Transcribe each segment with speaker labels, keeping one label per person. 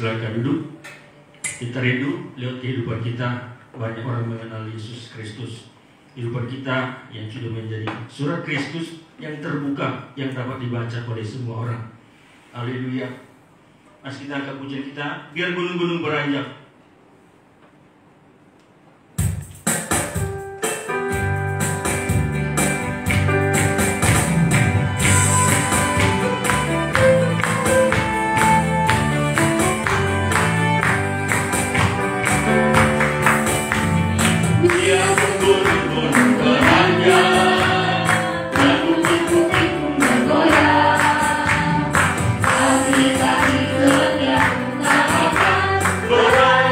Speaker 1: silakan duduk. Kita rindu lewat kehidupan kita banyak orang mengenal Yesus Kristus. Kehidupan kita yang sudah menjadi surat Kristus yang terbuka, yang dapat dibaca oleh semua orang. Haleluya. Mas kita angkat pujian kita, biar gunung-gunung beranjak.
Speaker 2: Bye.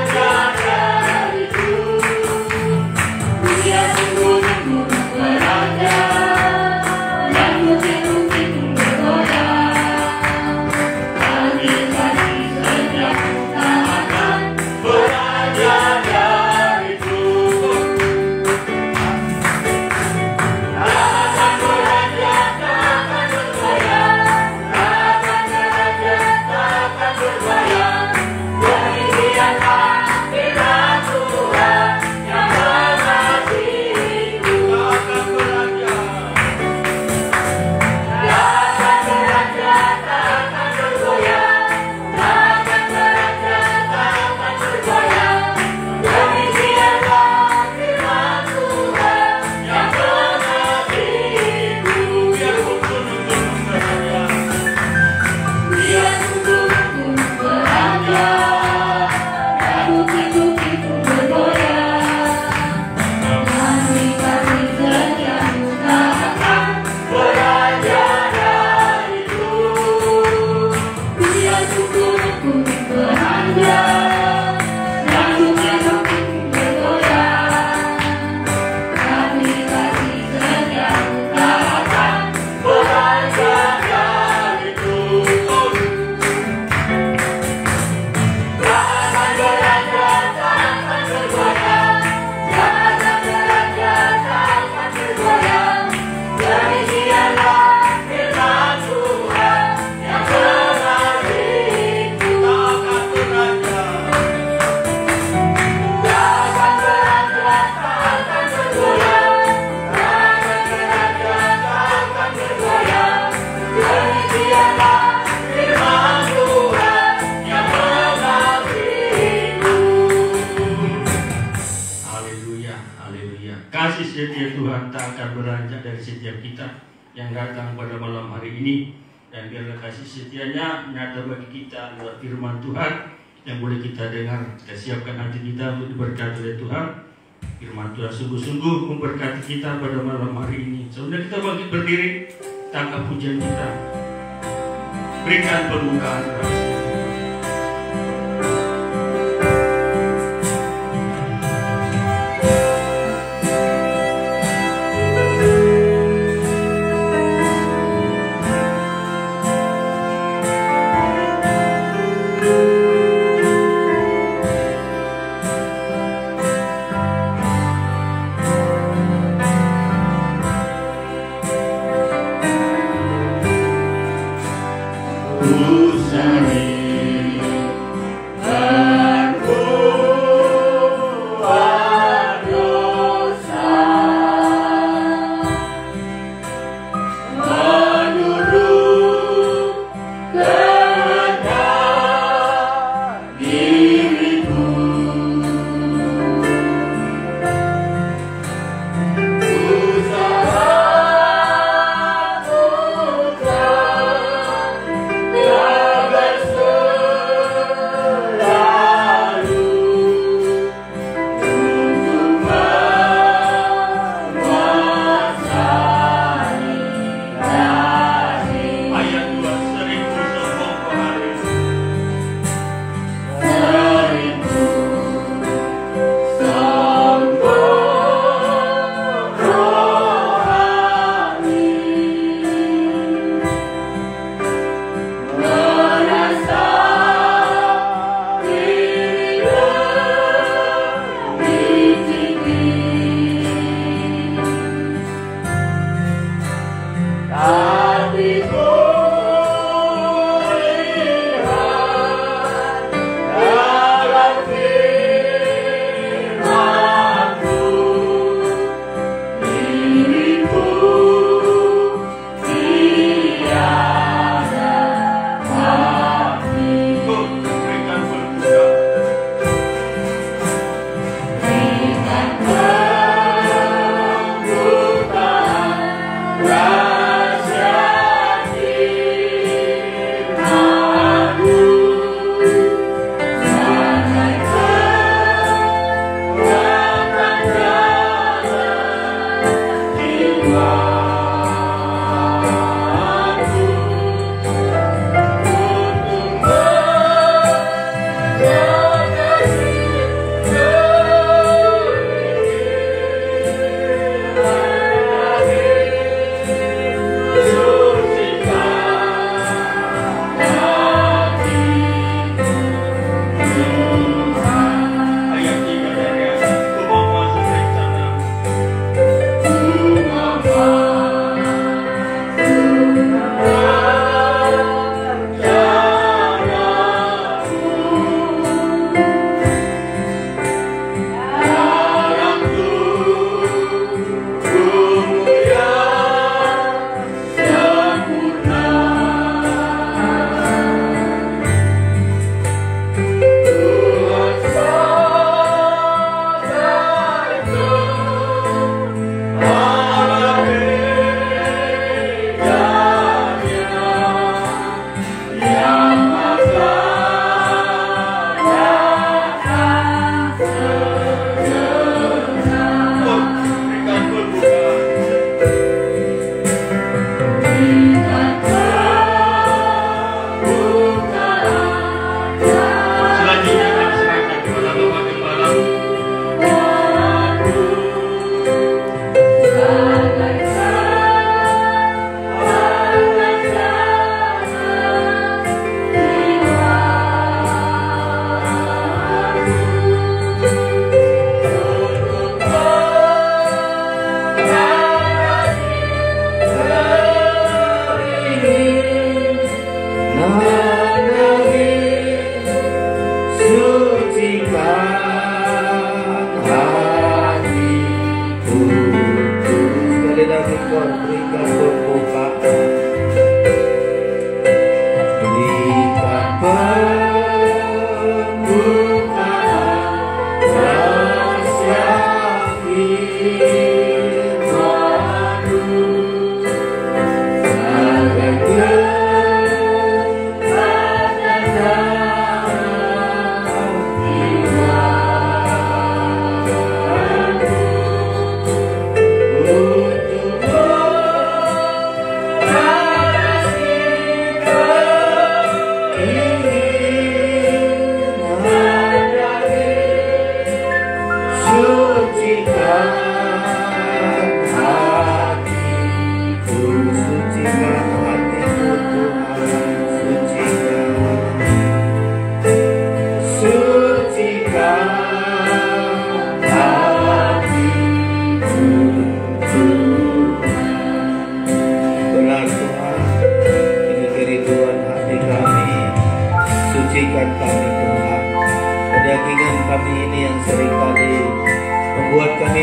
Speaker 1: Haleluya, haleluya. Kasih setia Tuhan tak akan beranjak dari setiap kita yang datang pada malam hari ini. Dan biarlah kasih setianya nyata bagi kita lewat firman Tuhan yang boleh kita dengar. Kita siapkan hati kita untuk diberkati oleh Tuhan. Firman Tuhan sungguh-sungguh memberkati kita pada malam hari ini. Sebelum kita bangkit berdiri, tangkap pujian kita. Berikan pembukaan rahasia.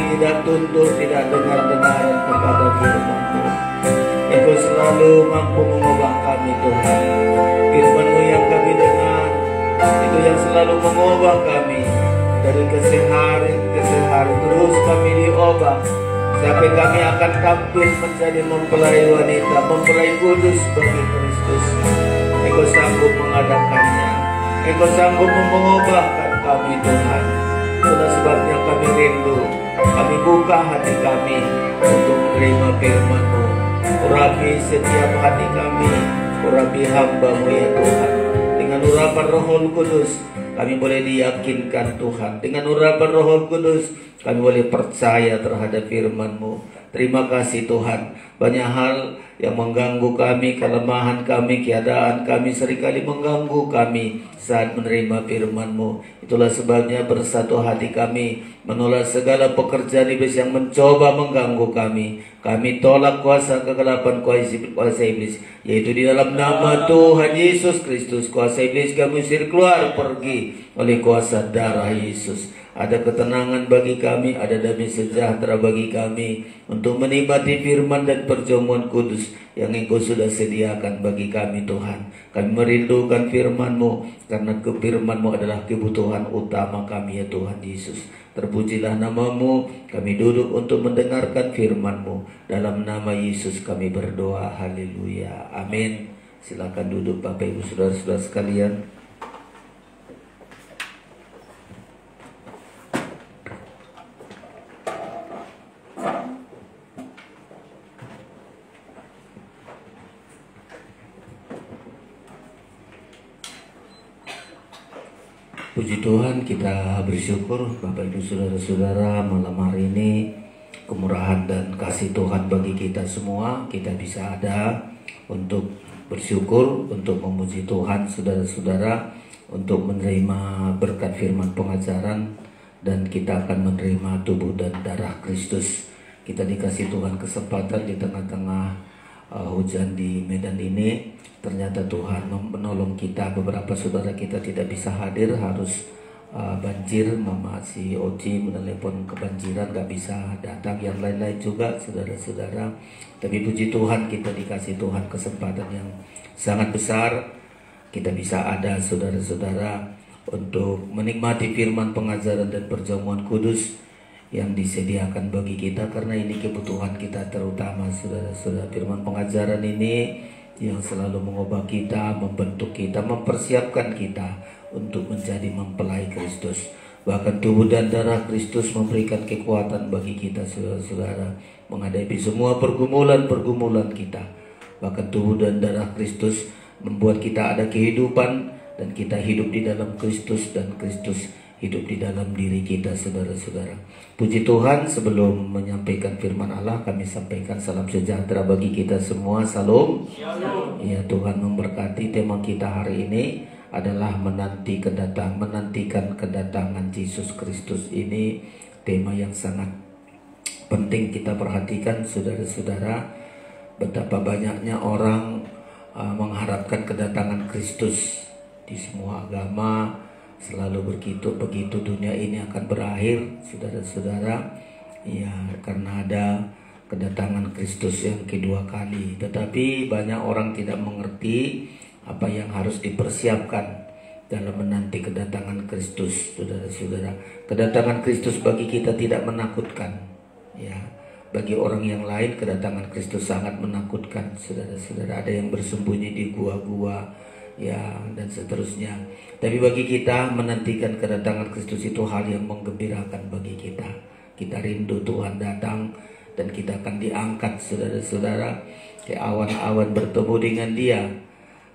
Speaker 2: tidak tunduk, tidak dengar-dengaran kepada firman-Mu. Engkau selalu mampu mengubah kami Tuhan. Firman-Mu yang kami dengar, itu yang selalu mengubah kami. Dari kesehari ke hari terus kami diubah. Sampai kami akan tampil menjadi mempelai wanita, mempelai kudus bagi Kristus. Engkau sanggup mengadakannya. Engkau sanggup mengubahkan kami Tuhan. Itulah sebabnya kami rindu. Kami buka hati kami untuk menerima firman-Mu. Urapi setiap hati kami, urapi hamba-Mu ya Tuhan. Dengan urapan Roh Kudus kami boleh diyakinkan Tuhan. Dengan urapan Roh Kudus kami boleh percaya terhadap firman-Mu. Terima kasih Tuhan. Banyak hal yang mengganggu kami, kelemahan kami, keadaan kami seringkali mengganggu kami saat menerima firman-Mu. Itulah sebabnya bersatu hati kami menolak segala pekerjaan iblis yang mencoba mengganggu kami. Kami tolak kuasa kegelapan, kuasa iblis, yaitu di dalam nama Tuhan Yesus Kristus. Kuasa iblis kami usir keluar, pergi oleh kuasa darah Yesus. Ada ketenangan bagi kami, ada damai sejahtera bagi kami untuk menikmati firman dan perjamuan kudus yang Engkau sudah sediakan bagi kami Tuhan. Kami merindukan firman-Mu, karena firman-Mu adalah kebutuhan utama kami ya Tuhan Yesus. Terpujilah nama-Mu, kami duduk untuk mendengarkan firman-Mu. Dalam nama Yesus kami berdoa, haleluya, amin. Silakan duduk Bapak Ibu Saudara-saudara sekalian. Puji Tuhan, kita bersyukur Bapak Ibu Saudara-saudara, malam hari ini kemurahan dan kasih Tuhan bagi kita semua. Kita bisa ada untuk bersyukur, untuk memuji Tuhan saudara-saudara, untuk menerima berkat firman pengajaran, dan kita akan menerima tubuh dan darah Kristus. Kita dikasih Tuhan kesempatan di tengah-tengah hujan di Medan ini. Ternyata Tuhan menolong kita. Beberapa saudara kita tidak bisa hadir, harus banjir. Mama si Oci menelepon kebanjiran, gak bisa datang. Yang lain-lain juga saudara-saudara. Tapi puji Tuhan, kita dikasih Tuhan kesempatan yang sangat besar. Kita bisa ada saudara-saudara untuk menikmati firman pengajaran dan perjamuan kudus yang disediakan bagi kita, karena ini kebutuhan kita terutama saudara-saudara. Firman pengajaran ini yang selalu mengubah kita, membentuk kita, mempersiapkan kita untuk menjadi mempelai Kristus. Bahkan tubuh dan darah Kristus memberikan kekuatan bagi kita saudara-saudara menghadapi semua pergumulan-pergumulan kita. Bahkan tubuh dan darah Kristus membuat kita ada kehidupan, dan kita hidup di dalam Kristus, dan Kristus hidup di dalam diri kita saudara-saudara. Puji Tuhan, sebelum menyampaikan firman Allah, kami sampaikan salam sejahtera bagi kita semua. Salam. Ya, Tuhan memberkati. Tema kita hari ini adalah menantikan kedatangan Yesus Kristus. Ini tema yang sangat penting kita perhatikan saudara-saudara. Betapa banyaknya orang mengharapkan kedatangan Kristus di semua agama. Selalu begitu dunia ini akan berakhir saudara-saudara, ya, karena ada kedatangan Kristus yang kedua kali. Tetapi banyak orang tidak mengerti apa yang harus dipersiapkan dalam menanti kedatangan Kristus saudara-saudara. Kedatangan Kristus bagi kita tidak menakutkan, ya. Bagi orang yang lain kedatangan Kristus sangat menakutkan saudara-saudara. Ada yang bersembunyi di gua-gua, ya, dan seterusnya. Tapi bagi kita, menantikan kedatangan Kristus itu hal yang menggembirakan bagi kita. Kita rindu Tuhan datang, dan kita akan diangkat saudara-saudara ke awan-awan bertemu dengan Dia.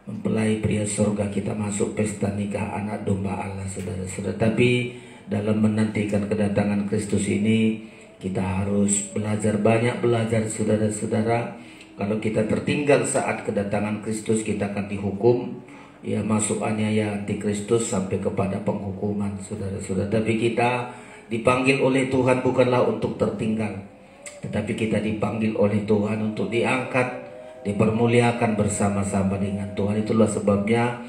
Speaker 2: Mempelai pria surga, kita masuk pesta nikah anak domba Allah saudara-saudara. Tapi dalam menantikan kedatangan Kristus ini, kita harus banyak belajar saudara-saudara. Kalau kita tertinggal saat kedatangan Kristus, kita akan dihukum, ya, masuk aniaya antikristus sampai kepada penghukuman saudara-saudara. Tapi kita dipanggil oleh Tuhan bukanlah untuk tertinggal, tetapi kita dipanggil oleh Tuhan untuk diangkat, dipermuliakan bersama-sama dengan Tuhan. Itulah sebabnya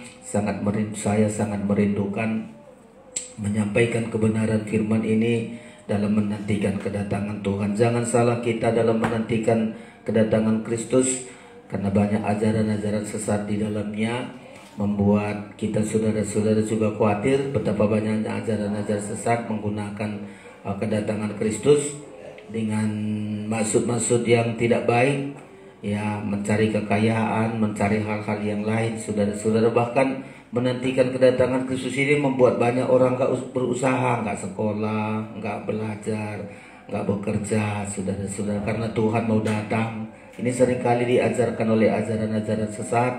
Speaker 2: saya sangat merindukan menyampaikan kebenaran firman ini dalam menantikan kedatangan Tuhan. Jangan salah kita dalam menantikan kedatangan Kristus, karena banyak ajaran-ajaran sesat di dalamnya membuat kita saudara-saudara juga khawatir betapa banyaknya ajaran-ajaran sesat menggunakan kedatangan Kristus dengan maksud-maksud yang tidak baik, ya, mencari kekayaan, mencari hal-hal yang lain. Saudara-saudara, bahkan menantikan kedatangan Kristus ini membuat banyak orang gak berusaha, gak sekolah, gak belajar, gak bekerja, saudara-saudara, karena Tuhan mau datang. Ini seringkali diajarkan oleh ajaran-ajaran sesat,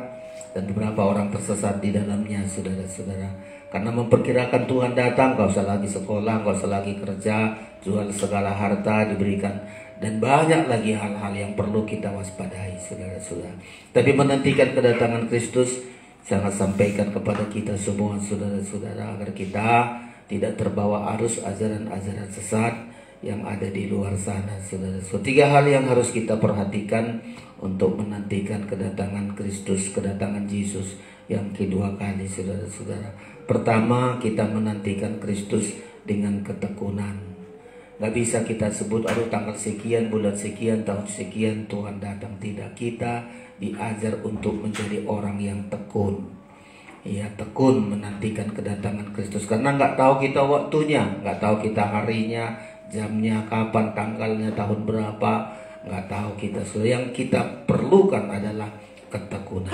Speaker 2: dan beberapa orang tersesat di dalamnya, saudara-saudara. Karena memperkirakan Tuhan datang, gak usah lagi sekolah, gak usah lagi kerja, jual segala harta diberikan, dan banyak lagi hal-hal yang perlu kita waspadai, saudara-saudara. Tapi menantikan kedatangan Kristus, sangat sampaikan kepada kita semua, saudara-saudara, agar kita tidak terbawa arus ajaran-ajaran sesat yang ada di luar sana, saudara. So, 3 hal yang harus kita perhatikan untuk menantikan kedatangan Kristus, kedatangan Yesus yang kedua kali, saudara-saudara. Pertama, kita menantikan Kristus dengan ketekunan. Gak bisa kita sebut, aduh tanggal sekian, bulan sekian, tahun sekian Tuhan datang. Tidak, kita diajar untuk menjadi orang yang tekun. Ya, tekun menantikan kedatangan Kristus, karena gak tahu kita waktunya, gak tahu kita harinya, jamnya, kapan, tanggalnya, tahun berapa, gak tahu kita. So, yang kita perlukan adalah ketekunan.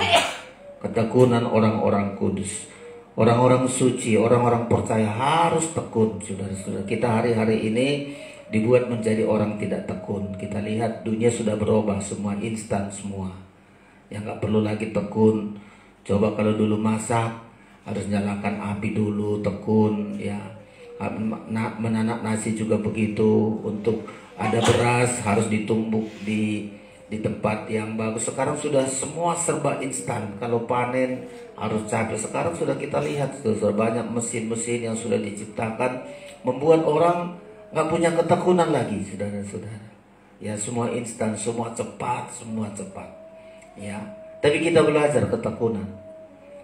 Speaker 2: Ketekunan orang-orang kudus, orang-orang suci, orang-orang percaya harus tekun, saudara-saudara. Kita hari-hari ini dibuat menjadi orang tidak tekun. Kita lihat dunia sudah berubah, semua instan semua. Yang gak perlu lagi tekun. Coba kalau dulu masak harus nyalakan api dulu, tekun, ya. Menanak nasi juga begitu. Untuk ada beras harus ditumbuk di tempat yang bagus. Sekarang sudah semua serba instan. Kalau panen harus capek. Sekarang sudah kita lihat sudah banyak mesin-mesin yang sudah diciptakan, membuat orang nggak punya ketekunan lagi, saudara-saudara. Ya, semua instan, semua cepat, ya. Tapi kita belajar ketekunan,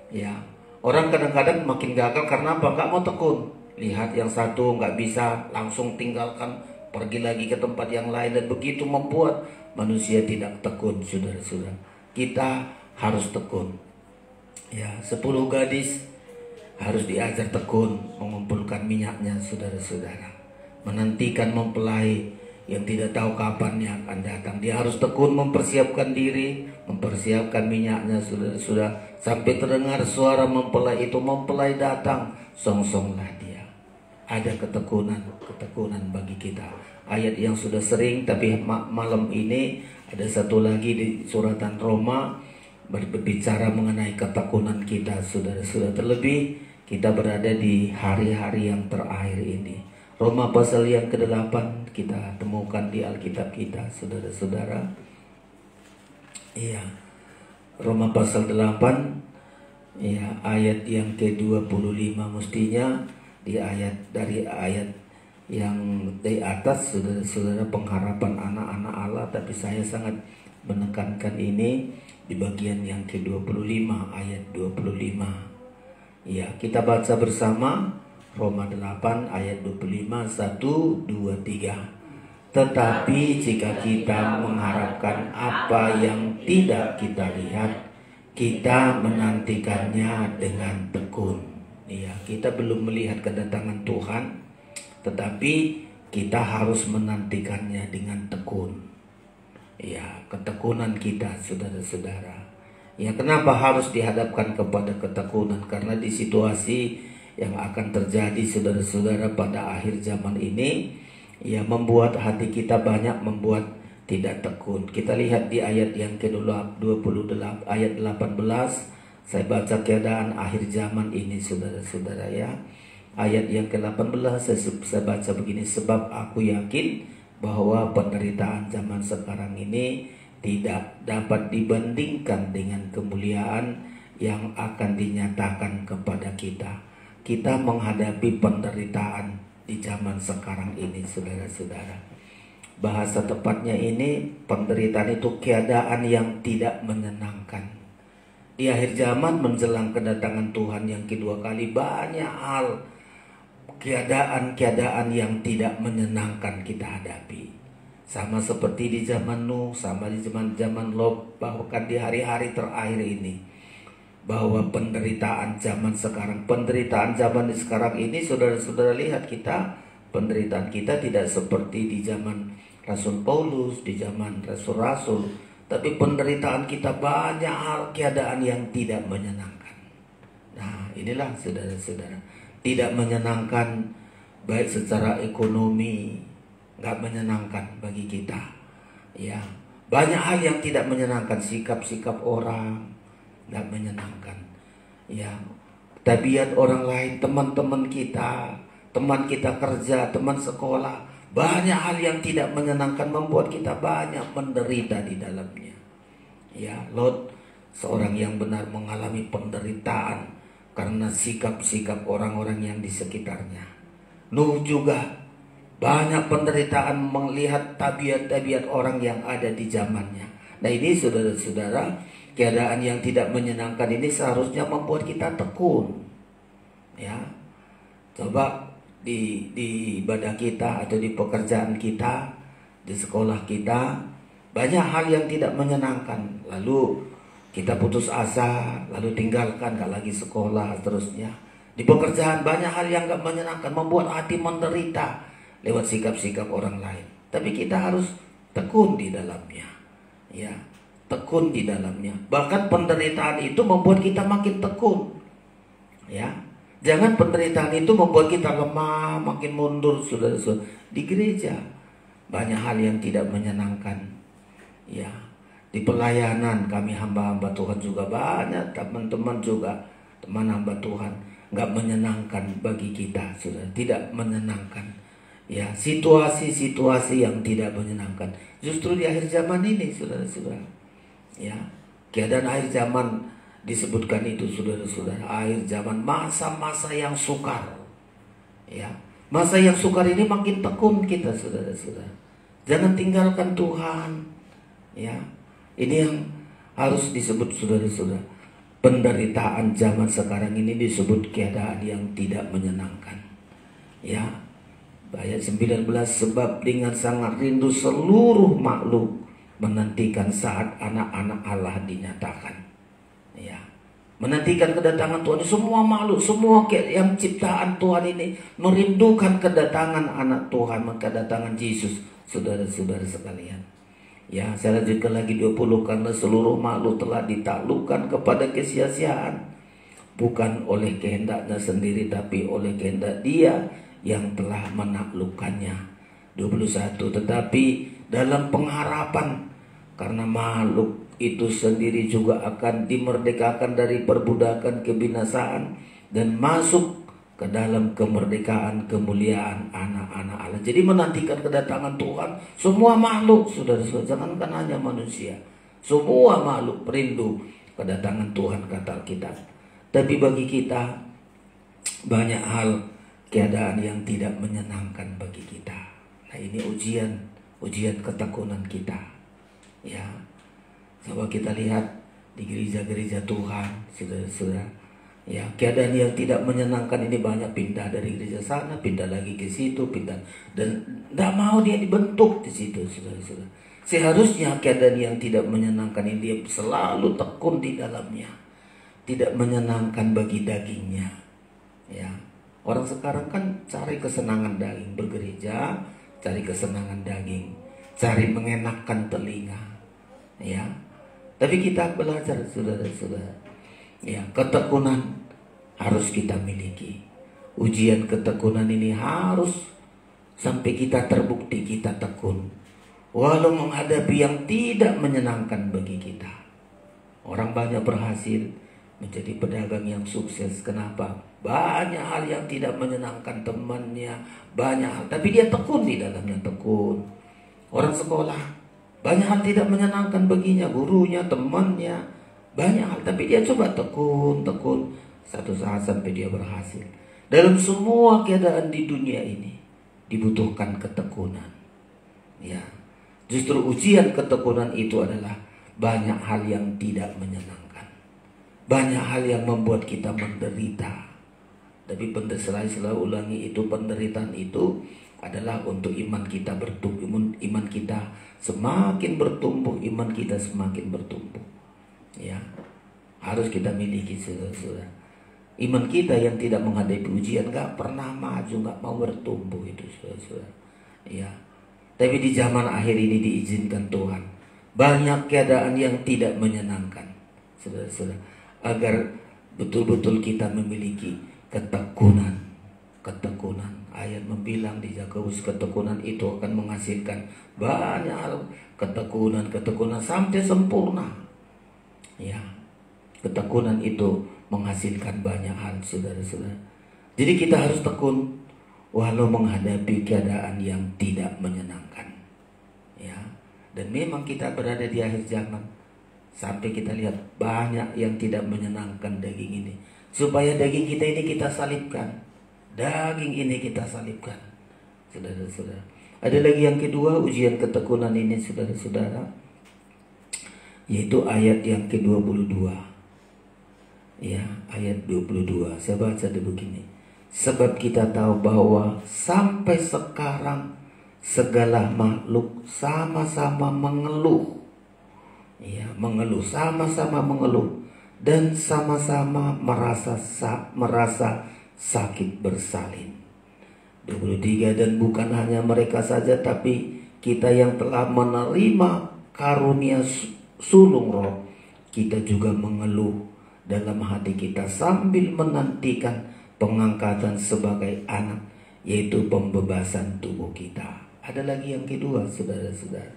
Speaker 2: ya. Orang kadang-kadang makin gagal karena apa? Nggak mau tekun. Lihat yang satu nggak bisa, langsung tinggalkan, pergi lagi ke tempat yang lain, dan begitu membuat manusia tidak tekun, saudara-saudara. Kita harus tekun. Ya, 10 gadis harus diajar tekun mengumpulkan minyaknya, saudara-saudara. Menantikan mempelai yang tidak tahu kapan yang akan datang. Dia harus tekun mempersiapkan diri, mempersiapkan minyaknya, saudara-saudara. Sampai terdengar suara mempelai itu, mempelai datang, song-songlah dia. Ada ketekunan bagi kita. Ayat yang sudah sering, tapi malam ini ada satu lagi di suratan Roma berbicara mengenai ketekunan kita, saudara-saudara. Terlebih kita berada di hari-hari yang terakhir ini. Roma pasal yang ke-8 kita temukan di Alkitab kita, saudara-saudara. Iya, Roma pasal 8, ya, ayat yang ke-25 mestinya dari ayat yang di atas, saudara-saudara, pengharapan anak-anak Allah. Tapi saya sangat menekankan ini di bagian yang ke-25 ayat 25. Ya, kita baca bersama Roma 8 ayat 25, 1, 2, 3. Tetapi jika kita mengharapkan apa yang tidak kita lihat, kita menantikannya dengan tekun. Ya, kita belum melihat kedatangan Tuhan, tetapi kita harus menantikannya dengan tekun. Ya, ketekunan kita, saudara-saudara. Ya, kenapa harus dihadapkan kepada ketekunan? Karena di situasi yang akan terjadi, saudara-saudara, pada akhir zaman ini, ya, membuat hati kita banyak membuat tidak tekun. Kita lihat di ayat yang ke-28, ayat 18. Saya baca keadaan akhir zaman ini, saudara-saudara, ya. Ayat yang ke-18 saya baca begini. Sebab aku yakin bahwa penderitaan zaman sekarang ini tidak dapat dibandingkan dengan kemuliaan yang akan dinyatakan kepada kita. Kita menghadapi penderitaan di zaman sekarang ini, saudara-saudara. Bahasa tepatnya ini, penderitaan itu keadaan yang tidak menyenangkan. Di akhir zaman menjelang kedatangan Tuhan yang kedua kali, banyak hal keadaan-keadaan yang tidak menyenangkan kita hadapi. Sama seperti di zaman Nuh, sama di zaman Lot, bahkan di hari-hari terakhir ini. Bahwa penderitaan zaman sekarang ini, saudara-saudara lihat kita, penderitaan kita tidak seperti di zaman Rasul Paulus, di zaman Rasul-Rasul. Tapi penderitaan kita banyak hal keadaan yang tidak menyenangkan. Nah, inilah saudara-saudara. Tidak menyenangkan baik secara ekonomi, nggak menyenangkan bagi kita. Ya, banyak hal yang tidak menyenangkan, sikap-sikap orang nggak menyenangkan. Ya, tabiat orang lain, teman-teman kita, teman kita kerja, teman sekolah, banyak hal yang tidak menyenangkan membuat kita banyak menderita di dalamnya. Ya, Lot seorang yang benar mengalami penderitaan karena sikap-sikap orang-orang yang di sekitarnya. Nuh juga banyak penderitaan melihat tabiat-tabiat orang yang ada di zamannya. Nah, ini saudara-saudara, keadaan yang tidak menyenangkan ini seharusnya membuat kita tekun. Ya, coba di ibadah kita atau di pekerjaan kita, di sekolah kita, banyak hal yang tidak menyenangkan. Lalu kita putus asa, lalu tinggalkan, gak lagi sekolah, seterusnya. Di pekerjaan banyak hal yang gak menyenangkan, membuat hati menderita lewat sikap-sikap orang lain. Tapi kita harus tekun di dalamnya. Ya, tekun di dalamnya. Bahkan penderitaan itu membuat kita makin tekun. Ya, jangan penderitaan itu membuat kita lemah, makin mundur, saudara-saudara. Di gereja banyak hal yang tidak menyenangkan. Ya, di pelayanan kami hamba-hamba Tuhan juga banyak teman-teman juga, teman hamba Tuhan, nggak menyenangkan bagi kita, saudara. Tidak menyenangkan. Ya, situasi-situasi yang tidak menyenangkan. Justru di akhir zaman ini, saudara-saudara. Ya, keadaan akhir zaman disebutkan itu, saudara-saudara. Akhir zaman, masa-masa yang sukar. Ya, masa yang sukar ini makin tekun kita, saudara-saudara. Jangan tinggalkan Tuhan. Ya, ini yang harus disebut, saudara-saudara. Penderitaan zaman sekarang ini disebut keadaan yang tidak menyenangkan. Ya, ayat 19, sebab dengan sangat rindu seluruh makhluk menantikan saat anak-anak Allah dinyatakan. Ya, menantikan kedatangan Tuhan. Semua makhluk, semua yang ciptaan Tuhan ini merindukan kedatangan anak Tuhan, kedatangan Yesus, saudara-saudara sekalian. Ya, saya lanjutkan lagi 20, karena seluruh makhluk telah ditaklukkan kepada kesia-siaan, bukan oleh kehendaknya sendiri, tapi oleh kehendak Dia yang telah menaklukkannya. 21, tetapi dalam pengharapan, karena makhluk itu sendiri juga akan dimerdekakan dari perbudakan kebinasaan dan masuk ke dalam kemerdekaan kemuliaan anak-anak Allah. Jadi menantikan kedatangan Tuhan semua makhluk, saudara-saudara, jangankan hanya manusia. Semua makhluk rindu kedatangan Tuhan, kata Alkitab. Tapi bagi kita banyak hal, keadaan yang tidak menyenangkan bagi kita. Nah, ini ujian ketekunan kita. Ya, coba kita lihat di gereja-gereja Tuhan, saudara-saudara. Ya, keadaan yang tidak menyenangkan ini banyak, pindah dari gereja sana, pindah lagi ke situ, pindah, dan tidak mau dia dibentuk di situ, saudara-saudara. Seharusnya keadaan yang tidak menyenangkan ini dia selalu tekun di dalamnya. Tidak menyenangkan bagi dagingnya. Ya, orang sekarang kan cari kesenangan daging, bergereja, cari kesenangan daging, cari mengenakkan telinga. Ya, tapi kita belajar, saudara-saudara. Ya, ketekunan harus kita miliki. Ujian ketekunan ini harus sampai kita terbukti kita tekun, walau menghadapi yang tidak menyenangkan bagi kita. Orang banyak berhasil menjadi pedagang yang sukses. Kenapa? Banyak hal yang tidak menyenangkan temannya, banyak hal, tapi dia tekun di dalamnya, tekun. Orang sekolah, banyak hal tidak menyenangkan baginya, gurunya, temannya, banyak hal, tapi dia coba tekun. Satu saat sampai dia berhasil. Dalam semua keadaan di dunia ini dibutuhkan ketekunan. Ya, justru ujian ketekunan itu adalah banyak hal yang tidak menyenangkan, banyak hal yang membuat kita menderita. Tapi selalu ulangi, itu penderitaan itu adalah untuk iman kita bertumbuh, iman kita semakin bertumbuh, iman kita semakin bertumbuh. Ya, harus kita miliki saudara. Iman kita yang tidak menghadapi ujian gak pernah maju, gak mau bertumbuh itu saudara. Ya, tapi di zaman akhir ini diizinkan Tuhan banyak keadaan yang tidak menyenangkan, saudara-saudara, agar betul-betul kita memiliki ketekunan. Ayat membilang di Yakobus, ketekunan itu akan menghasilkan banyak hal. Ketekunan sampai sempurna. Ya, ketekunan itu menghasilkan banyak hal, saudara-saudara. Jadi kita harus tekun walau menghadapi keadaan yang tidak menyenangkan. Ya, dan memang kita berada di akhir zaman. Sampai kita lihat banyak yang tidak menyenangkan daging ini. Supaya daging kita ini kita salibkan. Daging ini kita salibkan, saudara-saudara. Ada lagi yang kedua, ujian ketekunan ini, saudara-saudara, yaitu ayat yang ke-22. Ya, ayat 22. Saya baca dulu begini. Sebab kita tahu bahwa sampai sekarang segala makhluk sama-sama mengeluh. Ya, mengeluh, sama-sama mengeluh dan sama-sama merasa sakit bersalin. 23. Dan bukan hanya mereka saja, tapi kita yang telah menerima karunia sulung roh, kita juga mengeluh dalam hati kita sambil menantikan pengangkatan sebagai anak, yaitu pembebasan tubuh kita. Ada lagi yang kedua, saudara-saudara,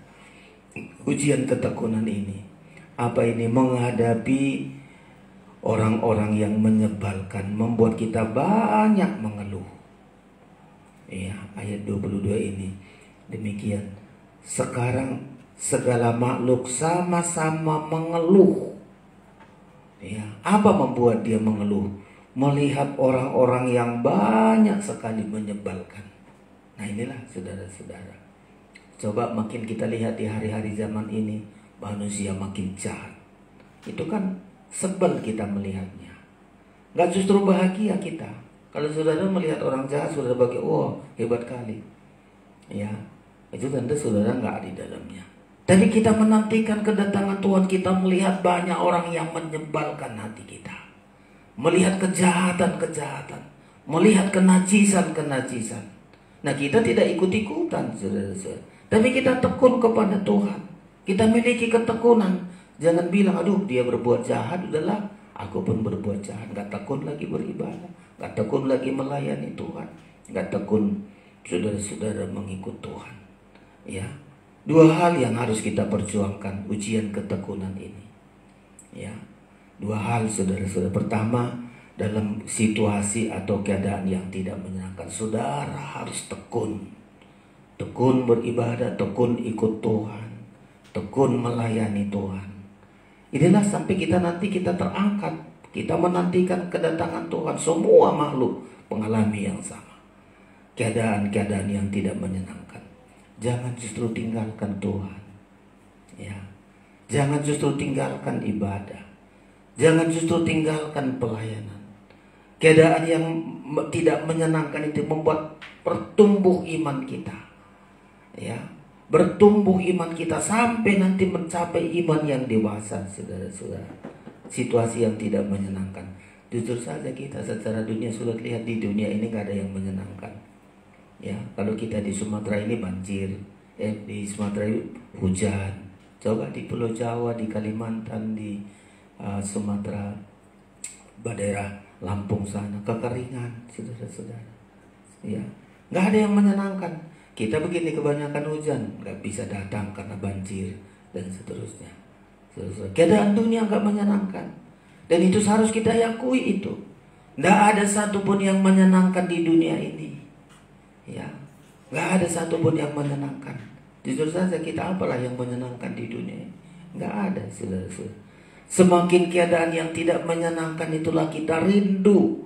Speaker 2: ujian ketekunan ini. Apa ini? Menghadapi orang-orang yang menyebalkan, membuat kita banyak mengeluh. Ya, ayat 22 ini demikian. Sekarang segala makhluk sama-sama mengeluh. Ya, apa membuat dia mengeluh? Melihat orang-orang yang banyak sekali menyebalkan. Nah, inilah saudara-saudara. Coba makin kita lihat di hari-hari zaman ini, manusia makin jahat. Itu kan sebel kita melihatnya. Gak justru bahagia kita. Kalau saudara melihat orang jahat, saudara bagi, oh hebat kali. Ya, itu tentu saudara gak di dalamnya. Tapi kita menantikan kedatangan Tuhan, kita melihat banyak orang yang menyebalkan hati kita. Melihat kejahatan-kejahatan. Melihat kenajisan-kenajisan. Nah, kita tidak ikut-ikutan, saudara-saudara. Tapi kita tekun kepada Tuhan. Kita miliki ketekunan. Jangan bilang, aduh dia berbuat jahat, udahlah aku pun berbuat jahat. Gak tekun lagi beribadah, gak tekun lagi melayani Tuhan, gak tekun saudara-saudara mengikut Tuhan. Ya, dua hal yang harus kita perjuangkan ujian ketekunan ini. Ya, dua hal saudara-saudara. Pertama, dalam situasi atau keadaan yang tidak menyenangkan, saudara harus tekun. Tekun beribadah, tekun ikut Tuhan, tekun melayani Tuhan. Inilah sampai kita nanti kita terangkat. Kita menantikan kedatangan Tuhan. Semua makhluk mengalami yang sama. Keadaan-keadaan yang tidak menyenangkan. Jangan justru tinggalkan Tuhan. Ya. Jangan justru tinggalkan ibadah. Jangan justru tinggalkan pelayanan. Keadaan yang tidak menyenangkan itu membuat bertumbuh iman kita. Ya. Bertumbuh iman kita sampai nanti mencapai iman yang dewasa, saudara-saudara. Situasi yang tidak menyenangkan. Jujur saja kita secara dunia sudah lihat di dunia ini gak ada yang menyenangkan. Ya, kalau kita di Sumatera ini banjir, di Sumatera hujan. Coba di Pulau Jawa, di Kalimantan, di Sumatera, daerah Lampung sana, kekeringan, saudara-saudara. Ya, gak ada yang menyenangkan. Kita begini kebanyakan hujan, gak bisa datang karena banjir dan seterusnya. Keadaan dunia gak menyenangkan. Dan itu harus kita yakui itu. Gak ada satupun yang menyenangkan di dunia ini. Ya, gak ada satupun yang menyenangkan. Jujur saja kita apalah yang menyenangkan di dunia ini? Gak ada, saudara-saudara. Semakin keadaan yang tidak menyenangkan itulah kita rindu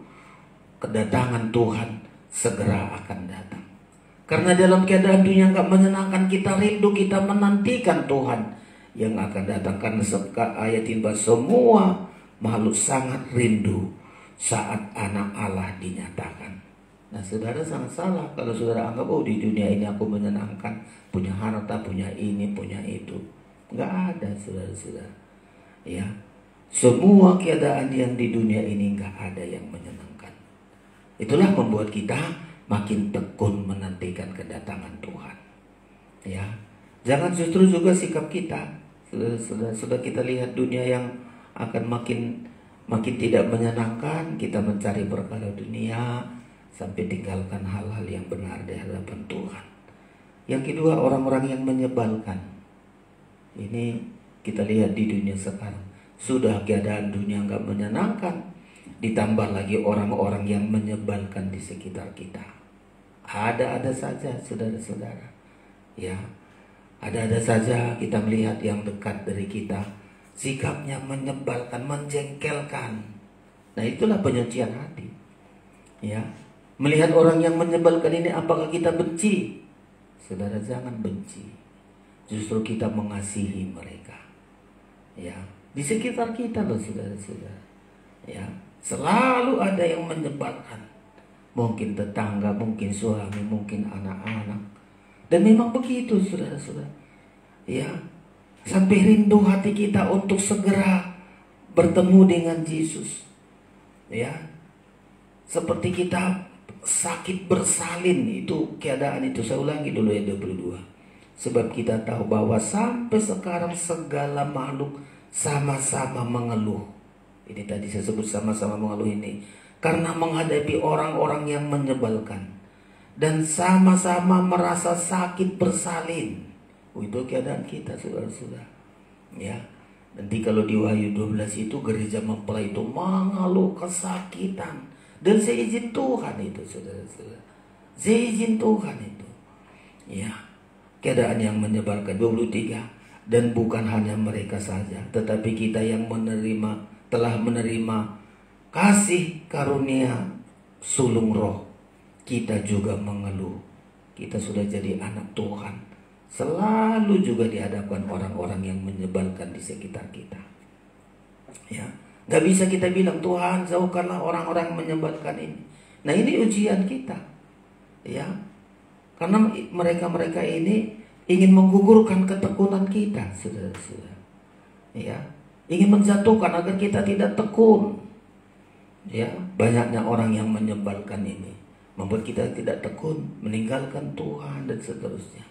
Speaker 2: kedatangan Tuhan segera akan datang. Karena dalam keadaan dunia gak menyenangkan, kita rindu, kita menantikan Tuhan yang akan datang. Karena ayat ini, semua makhluk sangat rindu saat anak Allah dinyatakan. Nah, saudara sangat salah kalau saudara anggap, oh di dunia ini aku menyenangkan, punya harta, punya ini, punya itu. Nggak ada, saudara-saudara. Ya, semua keadaan yang di dunia ini nggak ada yang menyenangkan. Itulah membuat kita makin tekun menantikan kedatangan Tuhan. Ya, jangan justru juga sikap kita, sudah kita lihat dunia yang akan makin tidak menyenangkan, kita mencari perkara dunia sampai tinggalkan hal-hal yang benar di hadapan Tuhan. Yang kedua, orang-orang yang menyebalkan. Ini kita lihat di dunia sekarang, sudah keadaan dunia nggak menyenangkan, ditambah lagi orang-orang yang menyebalkan di sekitar kita. Ada-ada saja, saudara-saudara. Ya, ada-ada saja kita melihat yang dekat dari kita, sikapnya menyebalkan, menjengkelkan. Nah, itulah penyucian hati. Ya, melihat orang yang menyebalkan ini, apakah kita benci? Saudara, jangan benci. Justru kita mengasihi mereka. Ya, di sekitar kita loh, saudara-saudara. Ya, selalu ada yang menyebalkan. Mungkin tetangga, mungkin suami, mungkin anak-anak. Dan memang begitu, saudara-saudara. Ya, sampai rindu hati kita untuk segera bertemu dengan Yesus. Ya, seperti kita sakit bersalin, itu keadaan itu. Saya ulangi dulu ayat 22. Sebab kita tahu bahwa sampai sekarang segala makhluk sama-sama mengeluh. Ini tadi saya sebut sama-sama mengeluh ini. Karena menghadapi orang-orang yang menyebalkan. Dan sama-sama merasa sakit bersalin. Itu keadaan kita, saudara-saudara. Ya, nanti kalau di Wahyu 12 itu gereja mempelai itu mengeluh kesakitan. Dan seizin Tuhan itu, saudara-saudara. Seizin Tuhan itu. Ya, keadaan yang menyebalkan. 23. Dan bukan hanya mereka saja, tetapi kita yang telah menerima kasih karunia sulung roh, kita juga mengeluh. Kita sudah jadi anak Tuhan, selalu juga dihadapkan orang-orang yang menyebalkan di sekitar kita. Ya, gak bisa kita bilang, Tuhan jauhkanlah orang-orang menyebalkan ini. Nah, ini ujian kita. Ya, karena mereka ini ingin menggugurkan ketekunan kita, saudara-saudara. Ya, ingin menjatuhkan agar kita tidak tekun. Ya, banyaknya orang yang menyebalkan ini membuat kita tidak tekun, meninggalkan Tuhan dan seterusnya.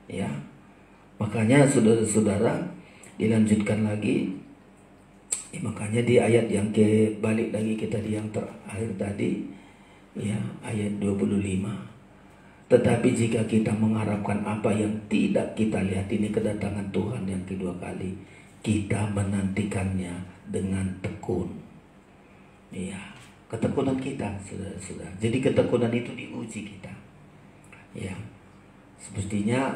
Speaker 2: Ya, makanya saudara-saudara dilanjutkan lagi. Ya, makanya di ayat yang balik lagi kita di yang terakhir tadi, ya, ayat 25. Tetapi jika kita mengharapkan apa yang tidak kita lihat, ini kedatangan Tuhan yang kedua kali, kita menantikannya dengan tekun. Ya, ketekunan kita, saudara-saudara. Jadi ketekunan itu diuji kita. Ya, semestinya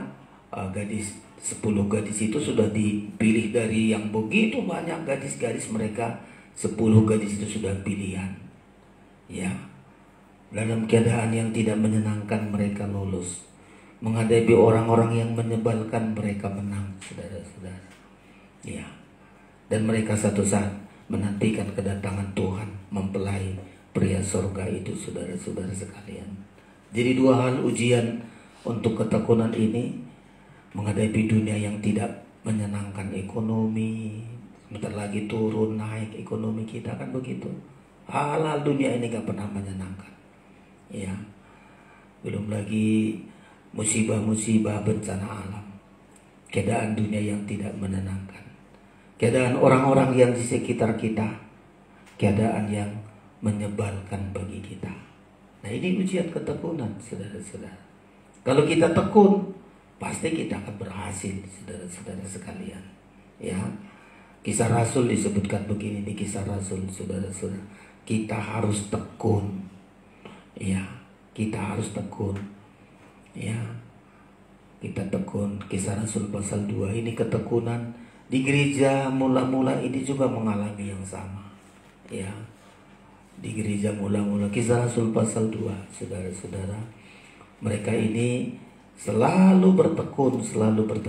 Speaker 2: 10 gadis itu sudah dipilih dari yang begitu banyak gadis-gadis mereka. 10 gadis itu sudah pilihan. Ya, dalam keadaan yang tidak menyenangkan mereka lolos. Menghadapi orang-orang yang menyebalkan mereka menang, saudara-saudara. Ya, dan mereka satu saat menantikan kedatangan Tuhan, mempelai pria surga itu, saudara-saudara sekalian. Jadi 2 hal ujian untuk ketekunan ini, menghadapi dunia yang tidak menyenangkan, ekonomi sebentar lagi turun naik ekonomi kita, kan begitu. Hal-hal dunia ini gak pernah menyenangkan. Ya, belum lagi musibah-musibah, bencana alam, keadaan dunia yang tidak menenangkan, keadaan orang-orang yang di sekitar kita, keadaan yang menyebalkan bagi kita. Nah, ini ujian ketekunan, saudara-saudara. Kalau kita tekun, pasti kita akan berhasil, saudara-saudara sekalian. Ya, Kisah Rasul disebutkan begini di Kisah Rasul, saudara-saudara. Kita harus tekun. Ya, kita harus tekun. Ya, kita tekun. Kisah Rasul pasal 2 ini ketekunan. Di gereja mula-mula ini juga mengalami yang sama. Ya, di gereja mula-mula, Kisah Rasul pasal 2, saudara-saudara, mereka ini selalu bertekun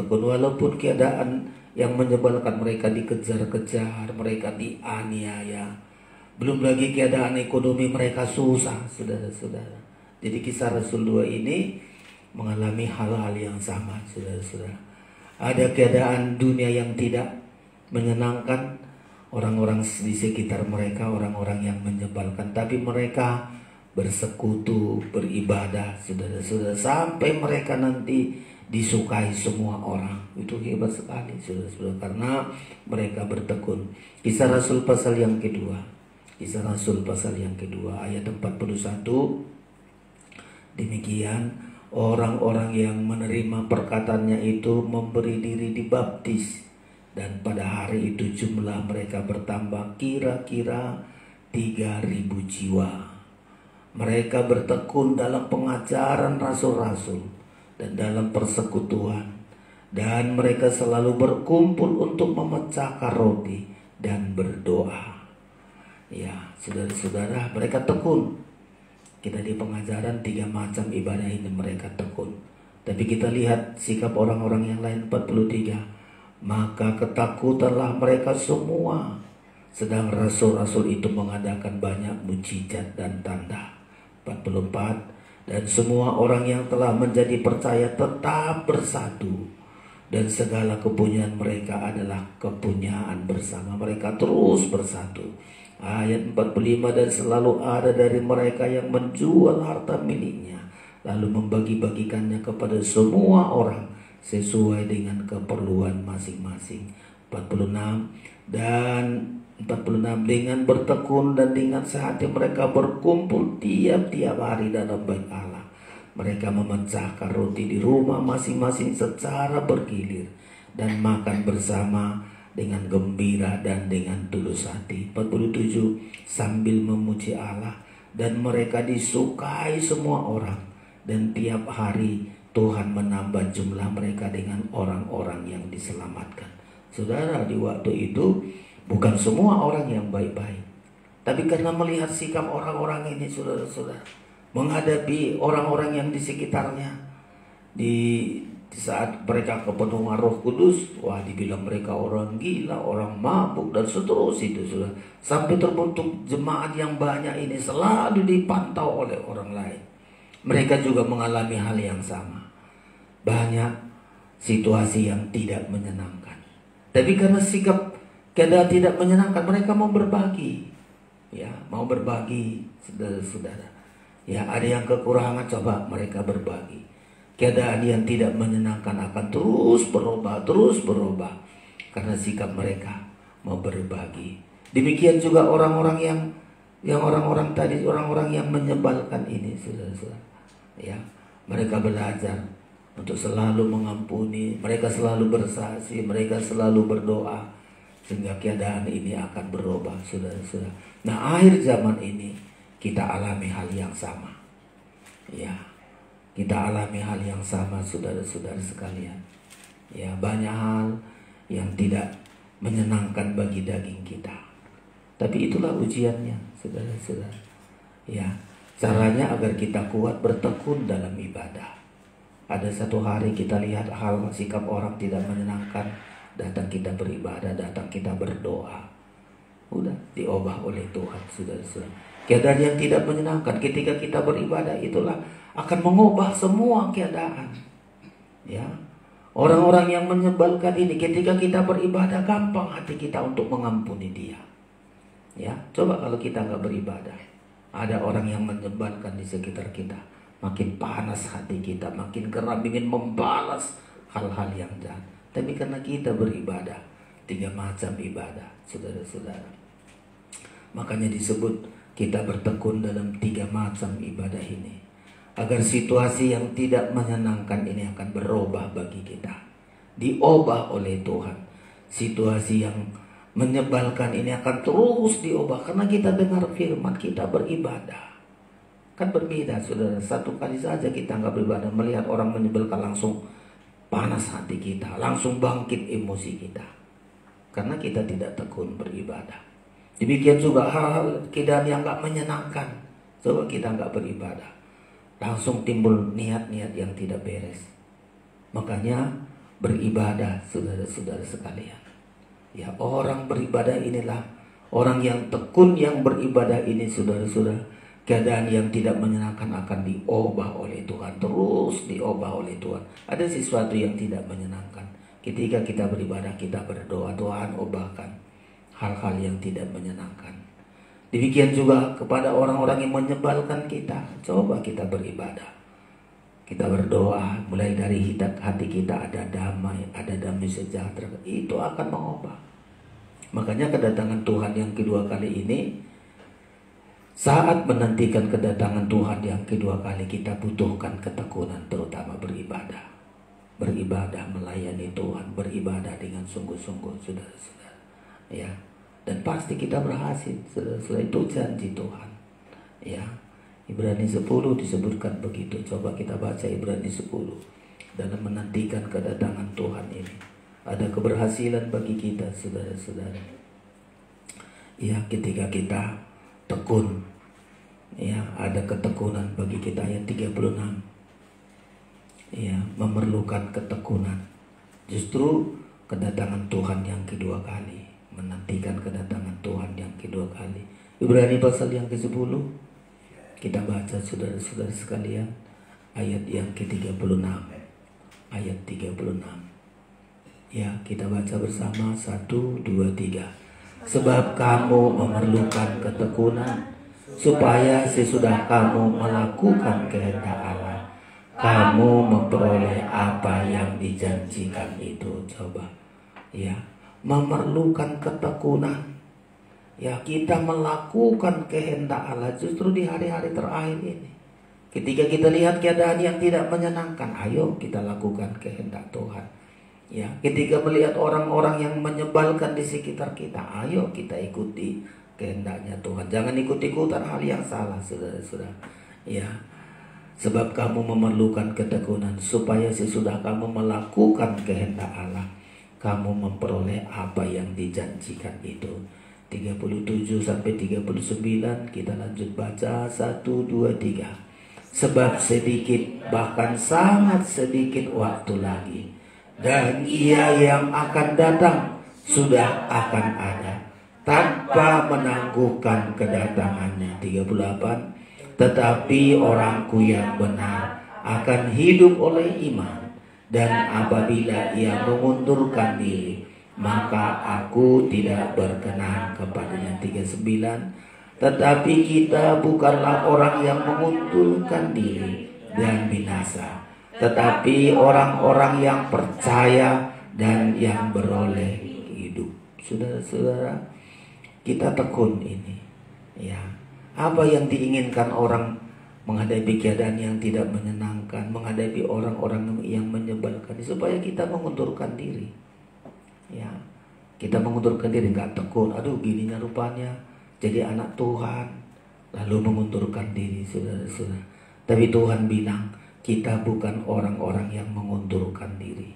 Speaker 2: walaupun keadaan yang menyebalkan, mereka dikejar-kejar, mereka dianiaya, Belum lagi keadaan ekonomi mereka susah, saudara-saudara. Jadi Kisah Rasul 2 ini mengalami hal-hal yang sama, saudara-saudara. Ada keadaan dunia yang tidak menyenangkan, orang-orang di sekitar mereka, orang-orang yang menyebalkan, tapi mereka bersekutu, beribadah, saudara-saudara, sampai mereka nanti disukai semua orang. Itu hebat sekali, saudara-saudara, karena mereka bertekun. Kisah Rasul pasal yang kedua, Kisah Rasul pasal yang kedua ayat 41. Demikian orang-orang yang menerima perkataannya itu memberi diri dibaptis, dan pada hari itu jumlah mereka bertambah kira-kira 3.000 jiwa. Mereka bertekun dalam pengajaran rasul-rasul dan dalam persekutuan, dan mereka selalu berkumpul untuk memecahkan roti dan berdoa. Ya, saudara-saudara, mereka tekun. Kita di pengajaran 3 macam ibadah ini mereka tekun. Tapi kita lihat sikap orang-orang yang lain 43. Maka ketakutanlah mereka semua, sedang rasul-rasul itu mengadakan banyak mujizat dan tanda. 44. Dan semua orang yang telah menjadi percaya tetap bersatu, dan segala kepunyaan mereka adalah kepunyaan bersama. Mereka terus bersatu. Ayat 45. Dan selalu ada dari mereka yang menjual harta miliknya, lalu membagi-bagikannya kepada semua orang sesuai dengan keperluan masing-masing. 46. Dan 46. Dengan bertekun dan dengan sehati mereka berkumpul tiap-tiap hari dalam bait Allah. Mereka memecahkan roti di rumah masing-masing secara bergilir, dan makan bersama dengan gembira dan dengan tulus hati. 47. Sambil memuji Allah, dan mereka disukai semua orang, dan tiap hari Tuhan menambah jumlah mereka dengan orang-orang yang diselamatkan. Saudara, di waktu itu bukan semua orang yang baik-baik, tapi karena melihat sikap orang-orang ini, saudara-saudara, menghadapi orang-orang yang di sekitarnya, di saat mereka kepenuhan Roh Kudus, wah, dibilang mereka orang gila, orang mabuk, dan seterusnya itu, saudara. Sampai terbentuk jemaat yang banyak ini selalu dipantau oleh orang lain. Mereka juga mengalami hal yang sama. Banyak situasi yang tidak menyenangkan, tapi karena sikap keadaan tidak menyenangkan, mereka mau berbagi. Ya, mau berbagi, saudara-saudara. Ya, ada yang kekurangan, coba mereka berbagi. Keadaan yang tidak menyenangkan akan terus berubah, karena sikap mereka mau berbagi. Demikian juga orang-orang yang orang-orang tadi, orang-orang yang menyebalkan ini, saudara-saudara. Ya, mereka belajar untuk selalu mengampuni, mereka selalu bersaksi, mereka selalu berdoa, sehingga keadaan ini akan berubah, saudara-saudara. Nah, akhir zaman ini kita alami hal yang sama. Ya, kita alami hal yang sama, saudara-saudara sekalian. Ya, banyak hal yang tidak menyenangkan bagi daging kita. Tapi itulah ujiannya, saudara-saudara. Ya, caranya agar kita kuat bertekun dalam ibadah. Ada satu hari kita lihat hal sikap orang tidak menyenangkan, datang kita beribadah, datang kita berdoa. Udah diubah oleh Tuhan, saudara-saudara. Keadaan yang tidak menyenangkan ketika kita beribadah itulah akan mengubah semua keadaan. Ya, orang-orang yang menyebalkan ini ketika kita beribadah, gampang hati kita untuk mengampuni dia. Ya, coba kalau kita nggak beribadah, ada orang yang menyebalkan di sekitar kita, makin panas hati kita, makin keram ingin membalas hal-hal yang jahat. Tapi karena kita beribadah, 3 macam ibadah, saudara-saudara. Makanya disebut kita bertekun dalam 3 macam ibadah ini, agar situasi yang tidak menyenangkan ini akan berubah bagi kita, diubah oleh Tuhan. Situasi yang menyebalkan ini akan terus diubah karena kita dengar firman, kita beribadah. Kan berbeda, saudara. Satu kali saja kita nggak beribadah, melihat orang menyebalkan langsung panas hati kita, langsung bangkit emosi kita, karena kita tidak tekun beribadah. Demikian juga hal-hal keadaan yang nggak menyenangkan, coba kita nggak beribadah, langsung timbul niat-niat yang tidak beres. Makanya beribadah, saudara-saudara sekalian. Ya, orang beribadah inilah Orang yang tekun yang beribadah ini saudara-saudara, keadaan yang tidak menyenangkan akan diubah oleh Tuhan, terus diubah oleh Tuhan. Ada sesuatu yang tidak menyenangkan. Ketika kita beribadah, kita berdoa, Tuhan ubahkan hal-hal yang tidak menyenangkan. Demikian juga kepada orang-orang yang menyebalkan kita. Coba kita beribadah, kita berdoa, mulai dari hati kita ada damai sejahtera, itu akan mengubah. Makanya kedatangan Tuhan yang kedua kali ini, saat menantikan kedatangan Tuhan yang kedua kali, kita butuhkan ketekunan, terutama beribadah. Beribadah melayani Tuhan, beribadah dengan sungguh-sungguh, saudara-saudara. Ya, dan pasti kita berhasil, saudara-saudara, itu janji Tuhan. Ya, Ibrani 10 disebutkan begitu. Coba kita baca Ibrani 10. Dalam menantikan kedatangan Tuhan ini, ada keberhasilan bagi kita, saudara-saudara. Ya, ketika kita tekun, ya, ada ketekunan bagi kita. Ayat 36, ya, memerlukan ketekunan. Justru kedatangan Tuhan yang kedua kali, menantikan kedatangan Tuhan yang kedua kali. Ibrani pasal yang ke-10, kita baca saudara-saudara sekalian, ayat yang ke-36. Ayat 36. Ya, kita baca bersama, 1, 2, 3. Sebab kamu memerlukan ketekunan, supaya sesudah kamu melakukan kehendak Allah, kamu memperoleh apa yang dijanjikan itu. Coba, ya, memerlukan ketekunan. Ya, kita melakukan kehendak Allah justru di hari-hari terakhir ini. Ketika kita lihat keadaan yang tidak menyenangkan, ayo kita lakukan kehendak Tuhan. Ya, ketika melihat orang-orang yang menyebalkan di sekitar kita, ayo kita ikuti kehendaknya Tuhan. Jangan ikut-ikutan hal yang salah, saudara-saudara. Ya, sebab kamu memerlukan ketekunan, supaya sesudah kamu melakukan kehendak Allah, kamu memperoleh apa yang dijanjikan itu. 37 sampai 39 kita lanjut baca, 1, 2, 3. Sebab sedikit, bahkan sangat sedikit waktu lagi, dan Ia yang akan datang sudah akan ada, tanpa menangguhkan kedatangannya. 38. Tetapi orangku yang benar akan hidup oleh iman, dan apabila ia mengundurkan diri, maka aku tidak berkenan kepadanya. 39. Tetapi kita bukanlah orang yang mengundurkan diri dan binasa, tetapi orang-orang yang percaya dan yang beroleh hidup. Saudara-saudara, kita tekun ini. Ya, apa yang diinginkan orang menghadapi keadaan yang tidak menyenangkan, menghadapi orang-orang yang menyebalkan, supaya kita mengundurkan diri. Ya, kita mengundurkan diri, nggak tekun. Aduh, gininya rupanya jadi anak Tuhan, lalu mengundurkan diri, saudara-saudara. Tapi Tuhan bilang kita bukan orang-orang yang mengundurkan diri.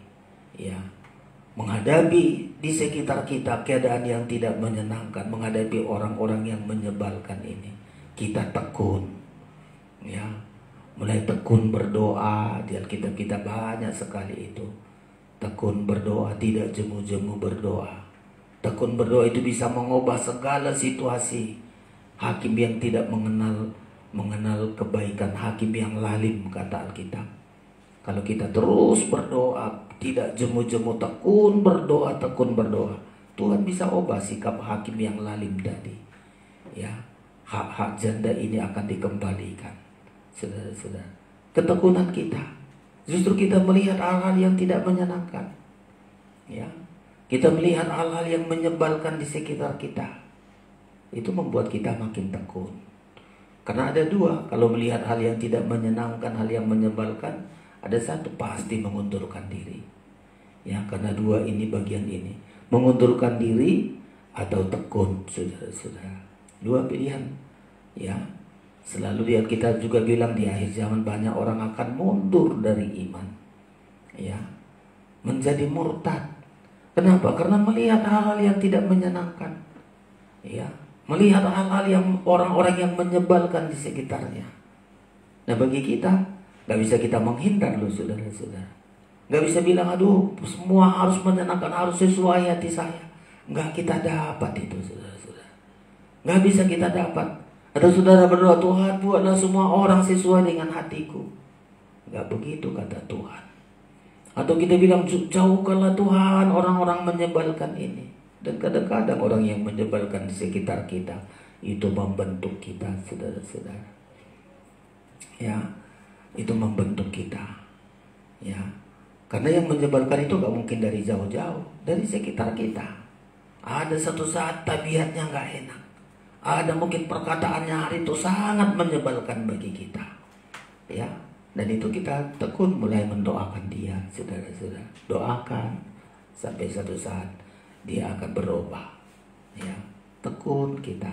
Speaker 2: Ya, menghadapi di sekitar kita keadaan yang tidak menyenangkan, menghadapi orang-orang yang menyebalkan ini, kita tekun. Ya, mulai tekun berdoa. Di Alkitab kita banyak sekali itu. Tekun berdoa, tidak jemu-jemu berdoa. Tekun berdoa itu bisa mengubah segala situasi. Hakim yang tidak mengenal kebaikan, hakim yang lalim, kata Alkitab. Kalau kita terus berdoa, tidak jemu-jemu, tekun berdoa, Tuhan bisa ubah sikap hakim yang lalim tadi. Ya, hak-hak janda ini akan dikembalikan. Saudara-saudara, ketekunan kita. Justru kita melihat hal-hal yang tidak menyenangkan. Ya, kita melihat hal-hal yang menyebalkan di sekitar kita. Itu membuat kita makin tekun. Karena ada dua, kalau melihat hal yang tidak menyenangkan, hal yang menyebalkan, ada satu, pasti mengundurkan diri. Ya, karena dua ini, bagian ini, mengundurkan diri atau tekun, saudara-saudara. Dua pilihan. Ya, selalu lihat, kita juga bilang di akhir zaman banyak orang akan mundur dari iman. Ya, menjadi murtad. Kenapa? Karena melihat hal-hal yang tidak menyenangkan. Ya, melihat hal-hal yang orang-orang yang menyebalkan di sekitarnya. Nah, bagi kita gak bisa kita menghindar loh, saudara-saudara. Gak bisa bilang, aduh semua harus menyenangkan, harus sesuai hati saya. Gak kita dapat itu, saudara-saudara. Nggak bisa kita dapat. Ada saudara berdoa, Tuhan buatlah semua orang sesuai dengan hatiku. Nggak begitu kata Tuhan. Atau kita bilang, jauhkanlah Tuhan orang-orang menyebalkan ini. Dan kadang-kadang orang yang menyebalkan di sekitar kita itu membentuk kita, saudara-saudara. Ya, itu membentuk kita. Ya, karena yang menyebalkan itu gak mungkin dari jauh-jauh, dari sekitar kita. Ada satu saat tabiatnya gak enak. Ada mungkin perkataannya hari itu sangat menyebalkan bagi kita. Ya, dan itu kita tekun mulai mendoakan dia, saudara-saudara. Doakan sampai satu saat dia akan berubah. Ya, tekun kita.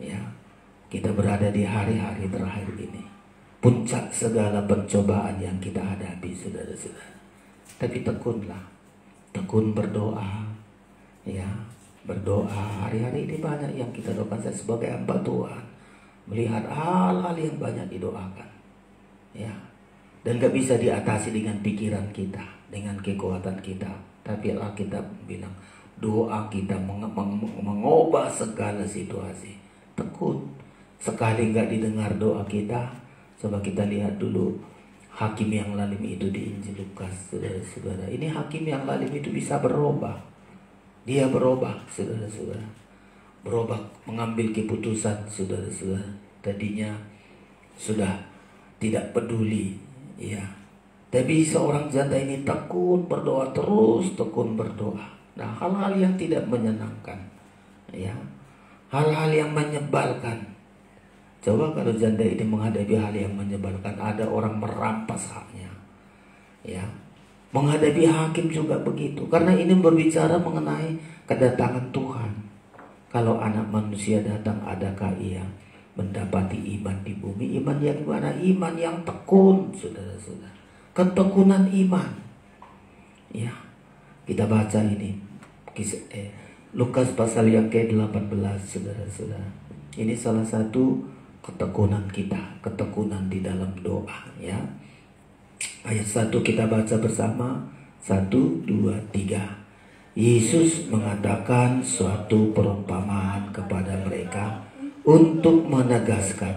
Speaker 2: Ya, kita berada di hari-hari terakhir ini, puncak segala pencobaan yang kita hadapi, saudara-saudara. Tapi tekunlah, tekun berdoa. Ya, berdoa. Hari-hari ini banyak yang kita doakan. Saya sebagai hamba Tuhan melihat hal-hal yang banyak didoakan. Ya, dan gak bisa diatasi dengan pikiran kita, dengan kekuatan kita. Tapi Alkitab bilang doa kita mengubah segala situasi. Tekun. Sekali gak didengar doa kita, coba kita lihat dulu hakim yang lalim itu di Injil Lukas, saudara-saudara. Ini hakim yang lalim itu bisa berubah. Dia berubah, saudara-saudara. Berubah, mengambil keputusan, saudara-saudara. Tadinya sudah tidak peduli, ya. Tapi seorang janda ini tekun berdoa terus, tekun berdoa. Nah, hal-hal yang tidak menyenangkan, ya, hal-hal yang menyebalkan. Coba kalau janda ini menghadapi hal yang menyebalkan, ada orang merampas haknya, ya. Menghadapi hakim juga begitu, karena ini berbicara mengenai kedatangan Tuhan. Kalau anak manusia datang, adakah ia mendapati iman di bumi? Iman yang mana? Iman yang tekun, saudara-saudara. Ketekunan iman. Ya, kita baca ini Lukas pasal yang ke-18, saudara-saudara. Ini salah satu ketekunan kita, ketekunan di dalam doa, ya. Ayat 1 kita baca bersama. 1, 2, 3. Yesus mengatakan suatu perumpamaan kepada mereka untuk menegaskan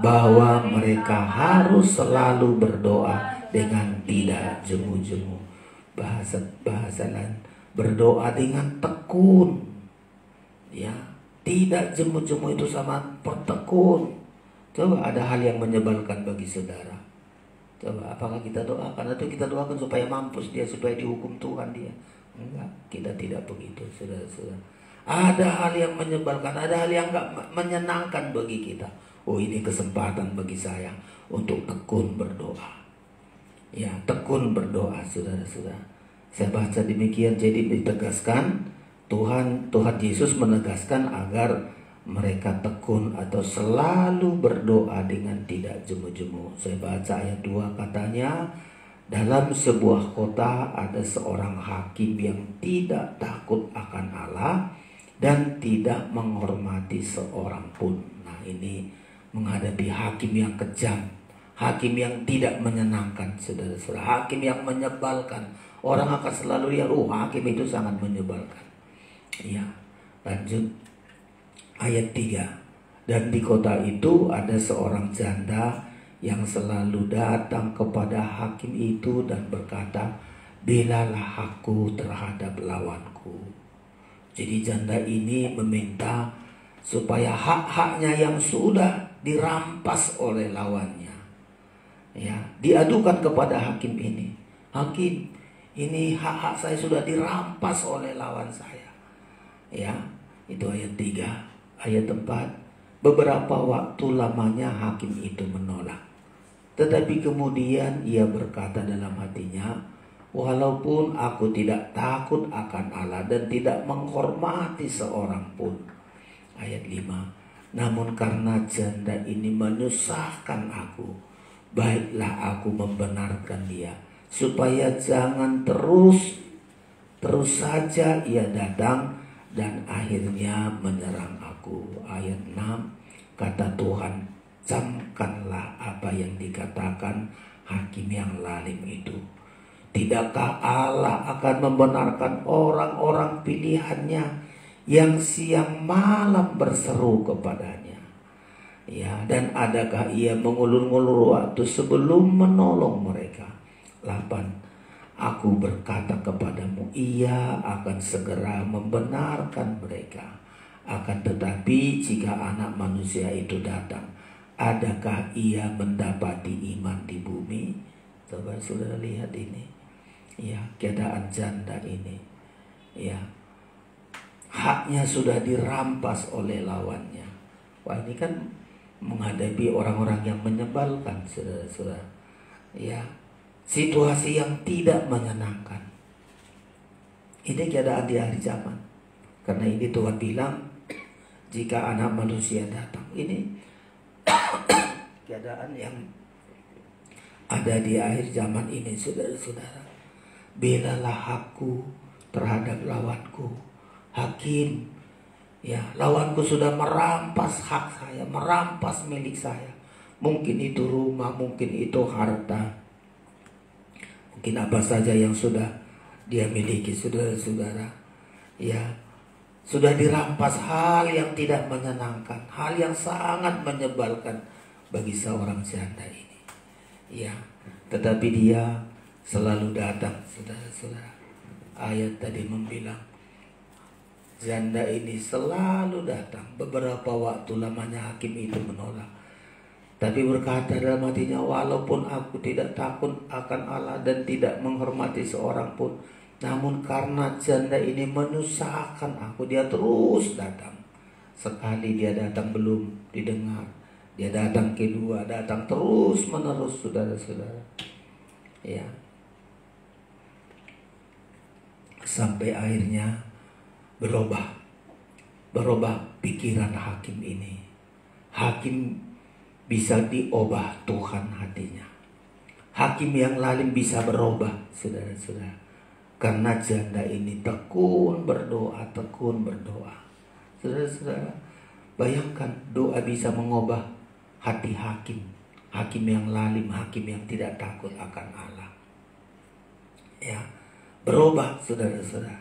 Speaker 2: bahwa mereka harus selalu berdoa dengan tidak jemu-jemu. Bahasa lain, berdoa dengan tekun. Ya, tidak jemu-jemu itu sama bertekun. Coba ada hal yang menyebalkan bagi saudara. Coba apakah kita doakan atau kita doakan supaya mampus dia, supaya dihukum Tuhan dia? Enggak, kita tidak begitu, saudara-saudara. Ada hal yang menyebalkan, ada hal yang enggak menyenangkan bagi kita. Oh, ini kesempatan bagi saya untuk tekun berdoa. Ya, tekun berdoa, saudara-saudara. Saya baca demikian, jadi ditegaskan Tuhan Yesus menegaskan agar mereka tekun atau selalu berdoa dengan tidak jemu-jemu. Saya baca ayat 2 katanya, dalam sebuah kota ada seorang hakim yang tidak takut akan Allah dan tidak menghormati seorang pun. Nah, ini menghadapi hakim yang kejam, hakim yang tidak menyenangkan, saudara-saudara, hakim yang menyebalkan. Orang akan selalu lihat, oh, hakim itu sangat menyebalkan. Ya, lanjut ayat 3. Dan di kota itu ada seorang janda yang selalu datang kepada hakim itu dan berkata, belalah aku terhadap lawanku. Jadi janda ini meminta supaya hak-haknya yang sudah dirampas oleh lawannya, ya, diadukan kepada hakim ini. Hakim, ini hak-hak saya sudah dirampas oleh lawan saya. Ya, itu ayat 3. Ayat 4. Beberapa waktu lamanya hakim itu menolak. Tetapi kemudian ia berkata dalam hatinya, walaupun aku tidak takut akan Allah dan tidak menghormati seorang pun. Ayat 5. Namun karena janda ini menyusahkan aku, baiklah aku membenarkan dia, supaya jangan terus saja ia datang dan akhirnya menyerang aku. Ayat 6. Kata Tuhan, camkanlah apa yang dikatakan hakim yang lalim itu. Tidakkah Allah akan membenarkan orang-orang pilihannya yang siang malam berseru kepadanya. Ya, dan adakah ia mengulur-ngulur waktu sebelum menolong mereka? 8. Aku berkata kepadamu, ia akan segera membenarkan mereka. Akan tetapi jika Anak Manusia itu datang, adakah ia mendapati iman di bumi? Coba saudara lihat ini. Ya, keadaan janda ini. Ya, haknya sudah dirampas oleh lawannya. Wah, ini kan menghadapi orang-orang yang menyebalkan, saudara-saudara. Ya, situasi yang tidak menyenangkan. Ini keadaan di akhir zaman. Karena ini Tuhan bilang, jika Anak Manusia datang. Ini keadaan yang ada di akhir zaman ini, saudara-saudara. Belalah hakku terhadap lawanku. Hakim, ya, lawanku sudah merampas hak saya, merampas milik saya. Mungkin itu rumah, mungkin itu harta, mungkin apa saja yang sudah dia miliki, saudara-saudara. Ya, sudah dirampas, hal yang tidak menyenangkan, hal yang sangat menyebalkan bagi seorang janda ini. Ya, tetapi dia selalu datang, saudara-saudara. Ayat tadi membilang, janda ini selalu datang. Beberapa waktu lamanya hakim itu menolak, tapi berkata dalam hatinya, walaupun aku tidak takut akan Allah dan tidak menghormati seorang pun, namun karena janda ini menyusahkan aku, dia terus datang. Sekali dia datang belum didengar, dia datang kedua, datang terus menerus, saudara-saudara. Ya, sampai akhirnya berubah pikiran hakim ini. Hakim bisa diubah Tuhan hatinya. Hakim yang lain bisa berubah, saudara-saudara. Karena janda ini tekun berdoa. Saudara-saudara, bayangkan doa bisa mengubah hati hakim. Hakim yang lalim, hakim yang tidak takut akan Allah. Ya, berubah, saudara-saudara.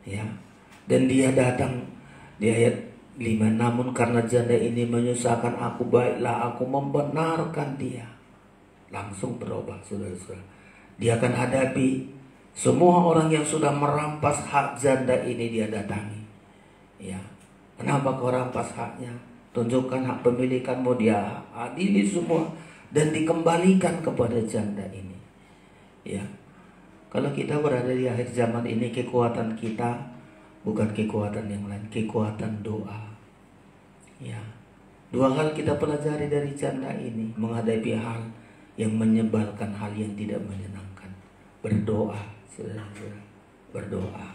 Speaker 2: Ya, dan dia datang di ayat 5, namun karena janda ini menyusahkan aku, baiklah aku membenarkan dia. Langsung berubah, saudara-saudara. Dia akan hadapi semua orang yang sudah merampas hak janda ini, dia datangi. Ya, kenapa kau rampas haknya? Tunjukkan hak pemilikanmu, dia adili semua dan dikembalikan kepada janda ini. Ya, kalau kita berada di akhir zaman ini, kekuatan kita bukan kekuatan yang lain, kekuatan doa. Ya, 2 hal kita pelajari dari janda ini menghadapi hal yang menyebalkan, hal yang tidak menyenangkan. Berdoa, saudara-saudara, berdoa.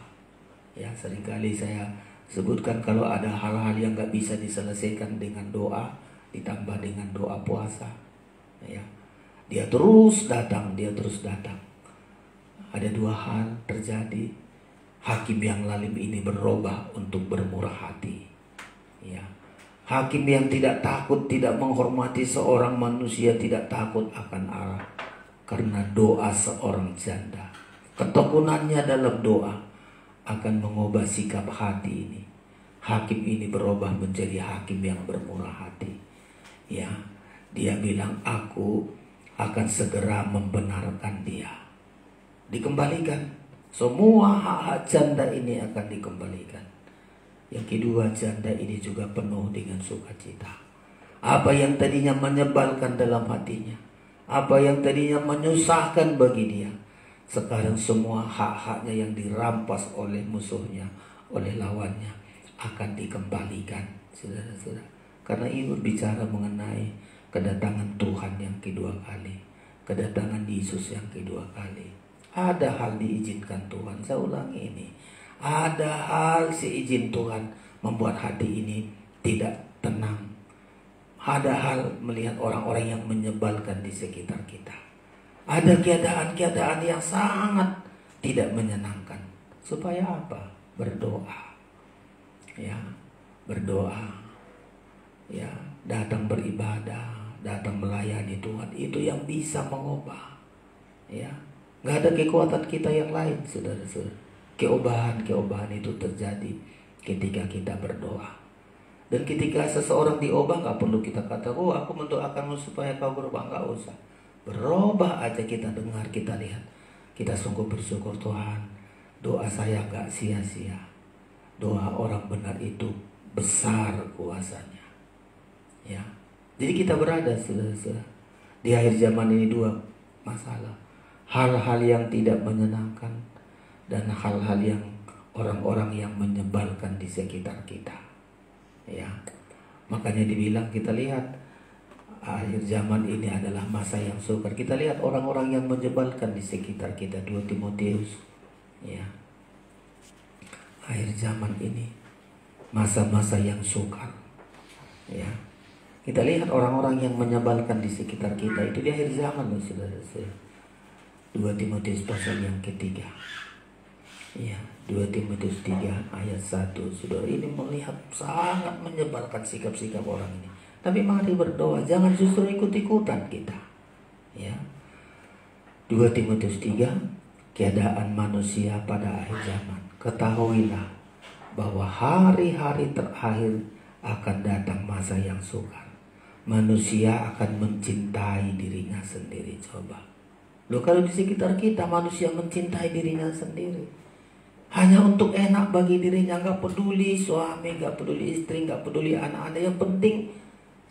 Speaker 2: Ya, seringkali saya sebutkan kalau ada hal-hal yang gak bisa diselesaikan dengan doa, ditambah dengan doa puasa. Ya, dia terus datang. Ada 2 hal terjadi. Hakim yang lalim ini berubah untuk bermurah hati. Ya, hakim yang tidak takut, tidak menghormati seorang manusia, tidak takut akan Allah. Karena doa seorang janda, ketekunannya dalam doa akan mengubah sikap hati ini. Hakim ini berubah menjadi hakim yang bermurah hati. Ya, dia bilang, aku akan segera membenarkan dia. Dikembalikan. Semua hak-hak janda ini akan dikembalikan. Yang kedua, janda ini juga penuh dengan sukacita. Apa yang tadinya menyebalkan dalam hatinya, apa yang tadinya menyusahkan bagi dia, sekarang semua hak-haknya yang dirampas oleh musuhnya, oleh lawannya, akan dikembalikan, saudara-saudara. Karena ini berbicara mengenai kedatangan Tuhan yang kedua kali, kedatangan Yesus yang kedua kali. Ada hal diizinkan Tuhan, saya ulangi ini. Ada hal seizin Tuhan membuat hati ini tidak tenang. Ada hal melihat orang-orang yang menyebalkan di sekitar kita. Ada keadaan-keadaan yang sangat tidak menyenangkan. Supaya apa? Berdoa. Ya, berdoa. Ya, datang beribadah, datang melayani Tuhan. Itu yang bisa mengubah. Ya. Gak ada kekuatan kita yang lain, saudara-saudara. Keobahan itu terjadi ketika kita berdoa. Dan ketika seseorang diubah, gak perlu kita kata, oh aku mendoakanmu supaya kau berubah. Gak usah. Berubah aja, kita dengar, kita lihat. Kita sungguh bersyukur, Tuhan, doa saya gak sia-sia. Doa orang benar itu besar kuasanya. Ya, jadi kita berada saudara-saudara di akhir zaman ini dua masalah. Hal-hal yang tidak menyenangkan dan hal-hal yang orang-orang yang menyebalkan di sekitar kita. Ya, makanya dibilang, kita lihat akhir zaman ini adalah masa yang sukar. Kita lihat orang-orang yang menyebalkan di sekitar kita. 2 Timotius. Ya, akhir zaman ini masa-masa yang sukar. Ya, kita lihat orang-orang yang menyebalkan di sekitar kita itu di akhir zaman, saudara-saudara. 2 Timotius pasal yang ketiga. Ya, 2 Timotius 3 ayat 1. Saudara, ini melihat sangat menyebalkan sikap-sikap orang ini. Tapi mari berdoa, jangan justru ikut-ikutan kita. Ya. 2 Timotius 3, keadaan manusia pada akhir zaman. Ketahuilah bahwa hari-hari terakhir akan datang masa yang sukar. Manusia akan mencintai dirinya sendiri. Coba. Loh, kalau di sekitar kita manusia mencintai dirinya sendiri, hanya untuk enak bagi dirinya, gak peduli suami, gak peduli istri, gak peduli anak-anak. Yang penting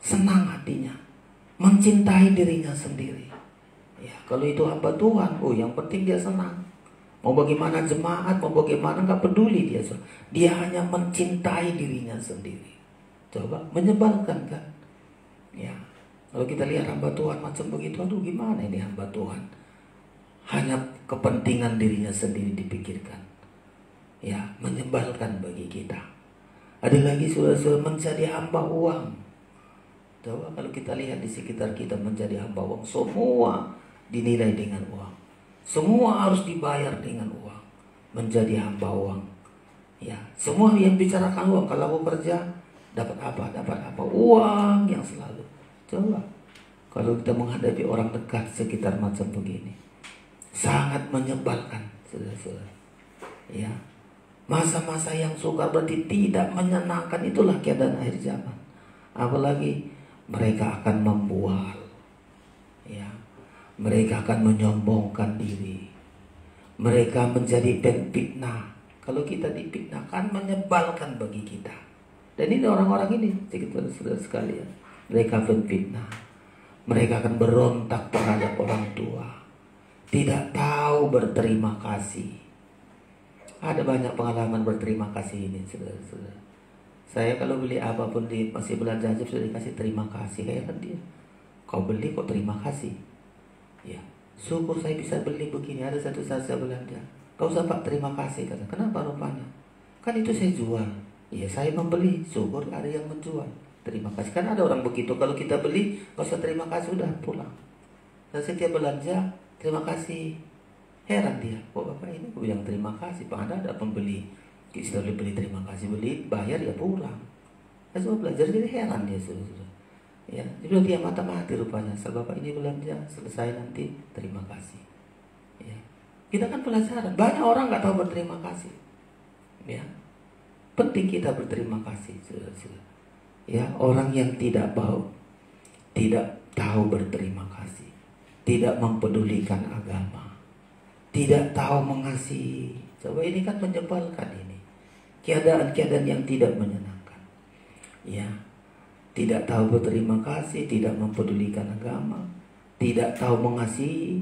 Speaker 2: senang hatinya, mencintai dirinya sendiri. Ya, kalau itu hamba Tuhan, oh yang penting dia senang. Mau bagaimana jemaat, mau bagaimana, gak peduli dia. Dia hanya mencintai dirinya sendiri. Coba, menyebalkan kan? Ya, kalau kita lihat hamba Tuhan macam begitu, aduh gimana ini hamba Tuhan? Hanya kepentingan dirinya sendiri dipikirkan. Ya, menyebalkan bagi kita. Ada lagi saudara-saudara menjadi hamba uang. Coba kalau kita lihat di sekitar kita menjadi hamba uang, semua dinilai dengan uang. Semua harus dibayar dengan uang. Menjadi hamba uang. Ya, semua yang bicarakan uang. Kalau aku kerja dapat apa? Dapat apa? Uang yang selalu. Coba kalau kita menghadapi orang dekat sekitar macam begini, sangat menyebalkan, saudara-saudara. Ya, masa-masa yang sukar berarti tidak menyenangkan. Itulah keadaan akhir zaman. Apalagi mereka akan membual, ya, mereka akan menyombongkan diri, mereka menjadi penfitnah. Kalau kita difitnah kan menyebalkan bagi kita. Dan ini orang-orang ini, saudara sekalian, mereka penfitnah. Mereka akan berontak terhadap orang tua, tidak tahu berterima kasih. Ada banyak pengalaman berterima kasih ini, saudara-saudara. Saya kalau beli apapun di masih belanja aja sudah dikasih terima kasih. Kayak kan dia, kau beli kok terima kasih. Ya, syukur saya bisa beli begini. Ada satu saat saya belanja, kau usah Pak terima kasih. Kata, kenapa rupanya? Kan itu saya jual. Ya, saya membeli, syukur ada yang menjual. Terima kasih. Kan ada orang begitu, kalau kita beli kau usah terima kasih, udah pulang. Dan setiap belanja terima kasih. Heran dia, kok Bapak ini aku bilang terima kasih, Pak, ada pembeli. Kita beli terima kasih, beli bayar ya pulang. Saya belajar jadi heran dia, saudara. Ya, jadi dia mata-mati rupanya. Bapak ini belanja, selesai nanti terima kasih. Ya, kita kan pelajaran. Banyak orang nggak tahu berterima kasih. Ya, penting kita berterima kasih, saudara. Ya, orang yang tidak tahu berterima kasih, tidak mempedulikan agama, tidak tahu mengasihi. Coba ini kan menyebalkan ini. Keadaan-keadaan yang tidak menyenangkan. Ya, tidak tahu berterima kasih, tidak mempedulikan agama, tidak tahu mengasihi,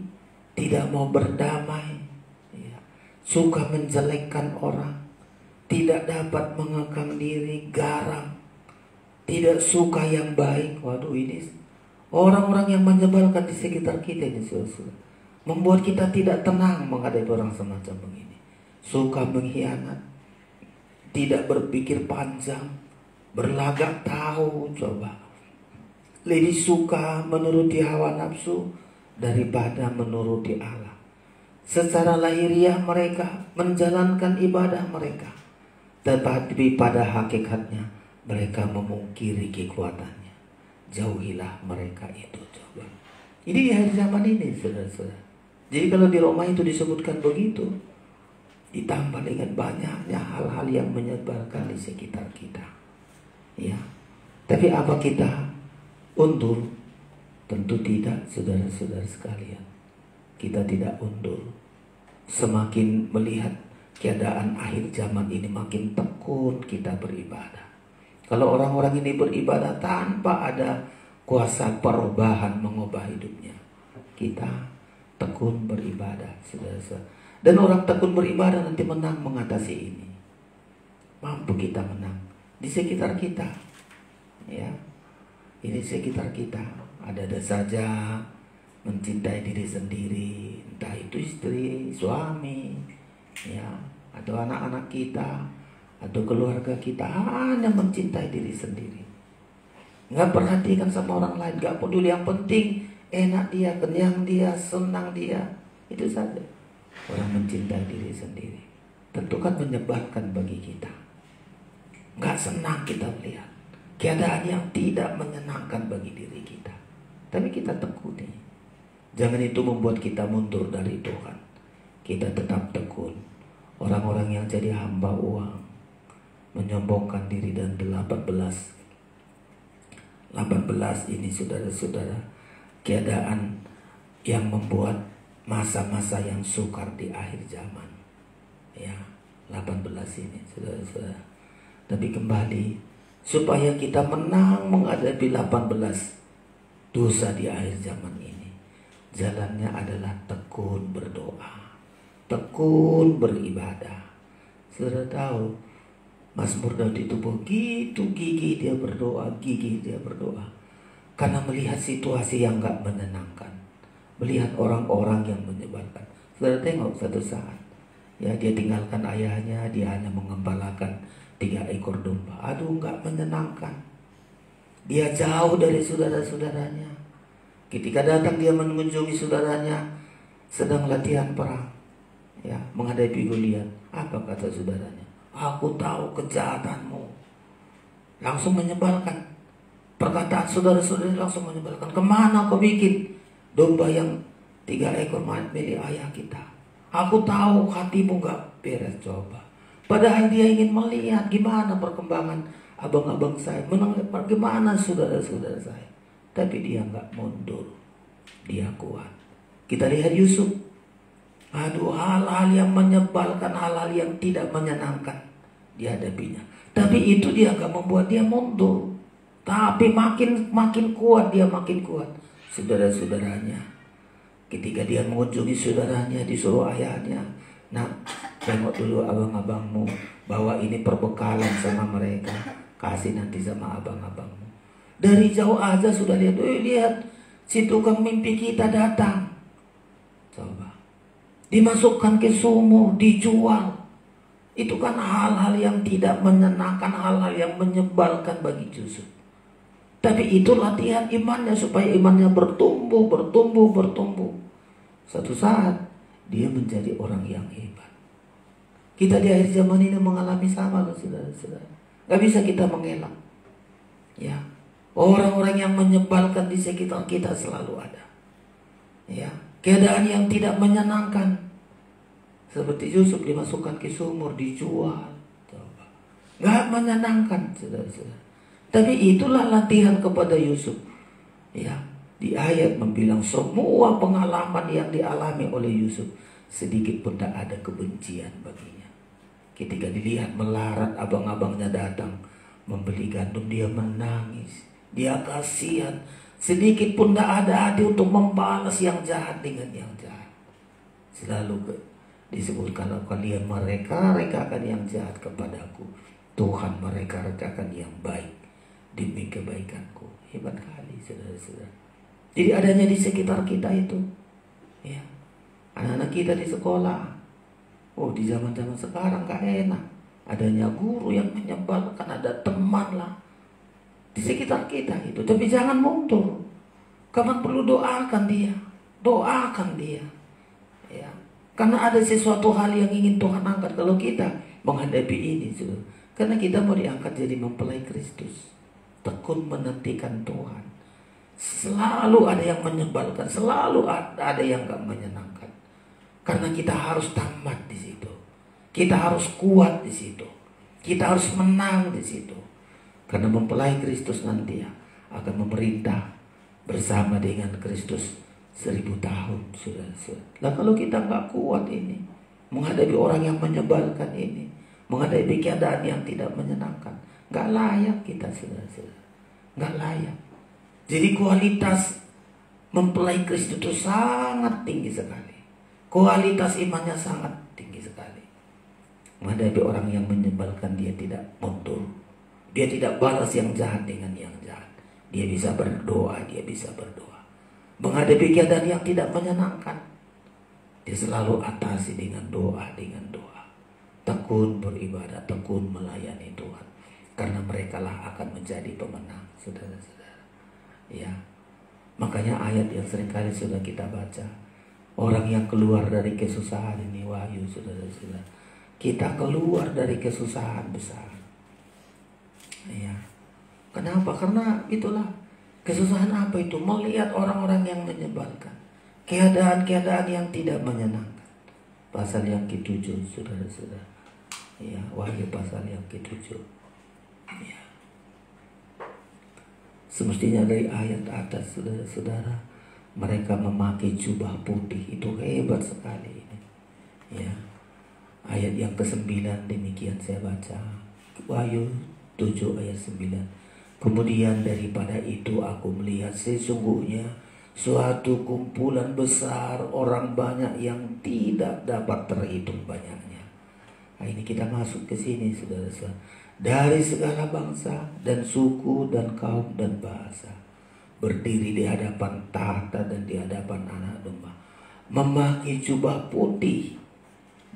Speaker 2: tidak mau berdamai, ya, suka menjelekkan orang, tidak dapat mengekang diri, garang, tidak suka yang baik. Waduh, ini orang-orang yang menyebalkan di sekitar kita ini, saudara. Membuat kita tidak tenang menghadapi orang semacam begini. Suka mengkhianat, tidak berpikir panjang, berlagak tahu. Coba lebih suka menuruti hawa nafsu daripada menuruti Allah. Secara lahiriah mereka menjalankan ibadah mereka, tetapi pada hakikatnya mereka memungkiri kekuatannya. Jauhilah mereka itu. Coba ini di akhir zaman ini, saudara-saudara. Jadi kalau di Roma itu disebutkan begitu, ditambah dengan banyaknya hal-hal yang menyebalkan di sekitar kita. Ya, tapi apa kita undur? Tentu tidak, saudara-saudara sekalian. Kita tidak undur. Semakin melihat keadaan akhir zaman ini, makin tekun kita beribadah. Kalau orang-orang ini beribadah tanpa ada kuasa perubahan mengubah hidupnya, kita tekun beribadah, saudara-saudara. Dan orang tekun beribadah nanti menang mengatasi ini. Mampu kita menang di sekitar kita. Ya, ini sekitar kita. Ada saja mencintai diri sendiri, entah itu istri, suami, ya, atau anak-anak kita, atau keluarga kita, hanya mencintai diri sendiri. Nggak perhatikan sama orang lain, nggak peduli. Yang penting enak dia, kenyang dia, senang dia, itu saja. Orang mencintai diri sendiri tentu kan menyebalkan bagi kita. Nggak senang kita melihat keadaan yang tidak menyenangkan bagi diri kita. Tapi kita tekuni. Jangan itu membuat kita mundur dari Tuhan. Kita tetap tekun. Orang-orang yang jadi hamba uang, menyombongkan diri, dan 18 ini saudara-saudara, keadaan yang membuat masa-masa yang sukar di akhir zaman. Ya, 18 ini saudara-saudara. Tapi kembali, supaya kita menang menghadapi 18 dosa di akhir zaman ini, jalannya adalah tekun berdoa, tekun beribadah. Saudara tahu, Mazmur Daud itu begitu gigih dia berdoa, karena melihat situasi yang gak menenangkan, melihat orang-orang yang menyebalkan. Saudara tengok satu saat, ya, dia tinggalkan ayahnya, dia hanya mengembalakan 3 ekor domba. Aduh, gak menyenangkan. Dia jauh dari saudara-saudaranya. Ketika datang dia mengunjungi saudaranya sedang latihan perang, ya, menghadapi Goliat. Apa kata saudaranya? Aku tahu kejahatanmu. Langsung menyebalkan. Perkataan saudara-saudara langsung menyebalkan. Kemana kau bikin domba yang 3 ekor milik ayah kita? Aku tahu hatimu gak beres. Coba. Padahal dia ingin melihat gimana perkembangan abang-abang saya, bagaimana saudara-saudara saya. Tapi dia nggak mundur, dia kuat. Kita lihat Yusuf. Aduh, hal-hal yang menyebalkan, hal-hal yang tidak menyenangkan dihadapinya. Tapi itu dia nggak membuat dia mundur. Tapi makin kuat, dia makin kuat. Saudara-saudaranya, ketika dia mengunjungi saudaranya, disuruh ayahnya, nah, tengok dulu abang-abangmu, bawa ini perbekalan sama mereka, kasih nanti sama abang-abangmu. Dari jauh aja sudah lihat, lihat si tukang mimpi kita datang. Coba, dimasukkan ke sumur, dijual. Itu kan hal-hal yang tidak menyenangkan, hal-hal yang menyebalkan bagi Yusuf. Tapi itu latihan imannya supaya imannya bertumbuh. Satu saat dia menjadi orang yang hebat. Kita di akhir zaman ini mengalami sama, saudara-saudara. Gak bisa kita mengelak. Ya, orang-orang yang menyebalkan di sekitar kita selalu ada. Ya, keadaan yang tidak menyenangkan. Seperti Yusuf dimasukkan ke sumur, dijual. Gak menyenangkan, saudara-saudara. Tapi itulah latihan kepada Yusuf. Ya, di ayat membilang semua pengalaman yang dialami oleh Yusuf, sedikit pun tak ada kebencian baginya. Ketika dilihat melarat, abang-abangnya datang membeli gandum, dia menangis, dia kasihan. Sedikit pun tak ada hati untuk membalas yang jahat dengan yang jahat. Selalu disebut, kalau kalian mereka-rekakan yang jahat kepadaku, Tuhan mereka-rekakan yang baik demi kebaikanku. Hebat kali, saudara-saudara. Jadi adanya di sekitar kita itu, ya, anak-anak kita di sekolah. Oh, di zaman-zaman sekarang gak enak. Adanya guru yang menyebalkan, ada teman lah di sekitar kita itu. Tapi jangan mundur. Kamu perlu doakan dia. Doakan dia. Ya. Karena ada sesuatu hal yang ingin Tuhan angkat kalau kita menghadapi ini. Karena kita mau diangkat jadi mempelai Kristus. Tekun menantikan Tuhan. Selalu ada yang menyebalkan. Selalu ada yang gak menyenangkan. Karena kita harus tamat di situ. Kita harus kuat di situ. Kita harus menang di situ. Karena mempelai Kristus nanti akan memerintah bersama dengan Kristus 1000 tahun. Sudah. Nah kalau kita nggak kuat ini, menghadapi orang yang menyebalkan ini, menghadapi keadaan yang tidak menyenangkan, nggak layak kita, saudara-saudara. Nggak layak. Jadi kualitas mempelai Kristus itu sangat tinggi sekali. Kualitas imannya sangat tinggi sekali. Menghadapi orang yang menyebalkan, dia tidak mundur. Dia tidak balas yang jahat dengan yang jahat. Dia bisa berdoa, menghadapi keadaan yang tidak menyenangkan, dia selalu atasi dengan doa, tekun beribadah, tekun melayani Tuhan. Karena merekalah akan menjadi pemenang, saudara-saudara. Ya, makanya ayat yang seringkali sudah kita baca, orang yang keluar dari kesusahan ini, Wahyu, saudara-saudara. Kita keluar dari kesusahan besar. Ya, kenapa? Karena itulah kesusahan apa itu? Melihat orang-orang yang menyebalkan, keadaan-keadaan yang tidak menyenangkan. Pasal yang ke-7, saudara-saudara. Ya, Wahyu pasal yang ke-7. Ya. Semestinya dari ayat atas, saudara-saudara, mereka memakai jubah putih. Itu hebat sekali ini. Ya. Ayat yang ke-9 demikian saya baca. Wahyu 7 ayat 9. Kemudian daripada itu aku melihat sesungguhnya suatu kumpulan besar orang banyak yang tidak dapat terhitung banyaknya. Nah, ini kita masuk ke sini, saudara-saudara. Dari segala bangsa dan suku dan kaum dan bahasa, berdiri di hadapan tahta dan di hadapan Anak Domba, memakai jubah putih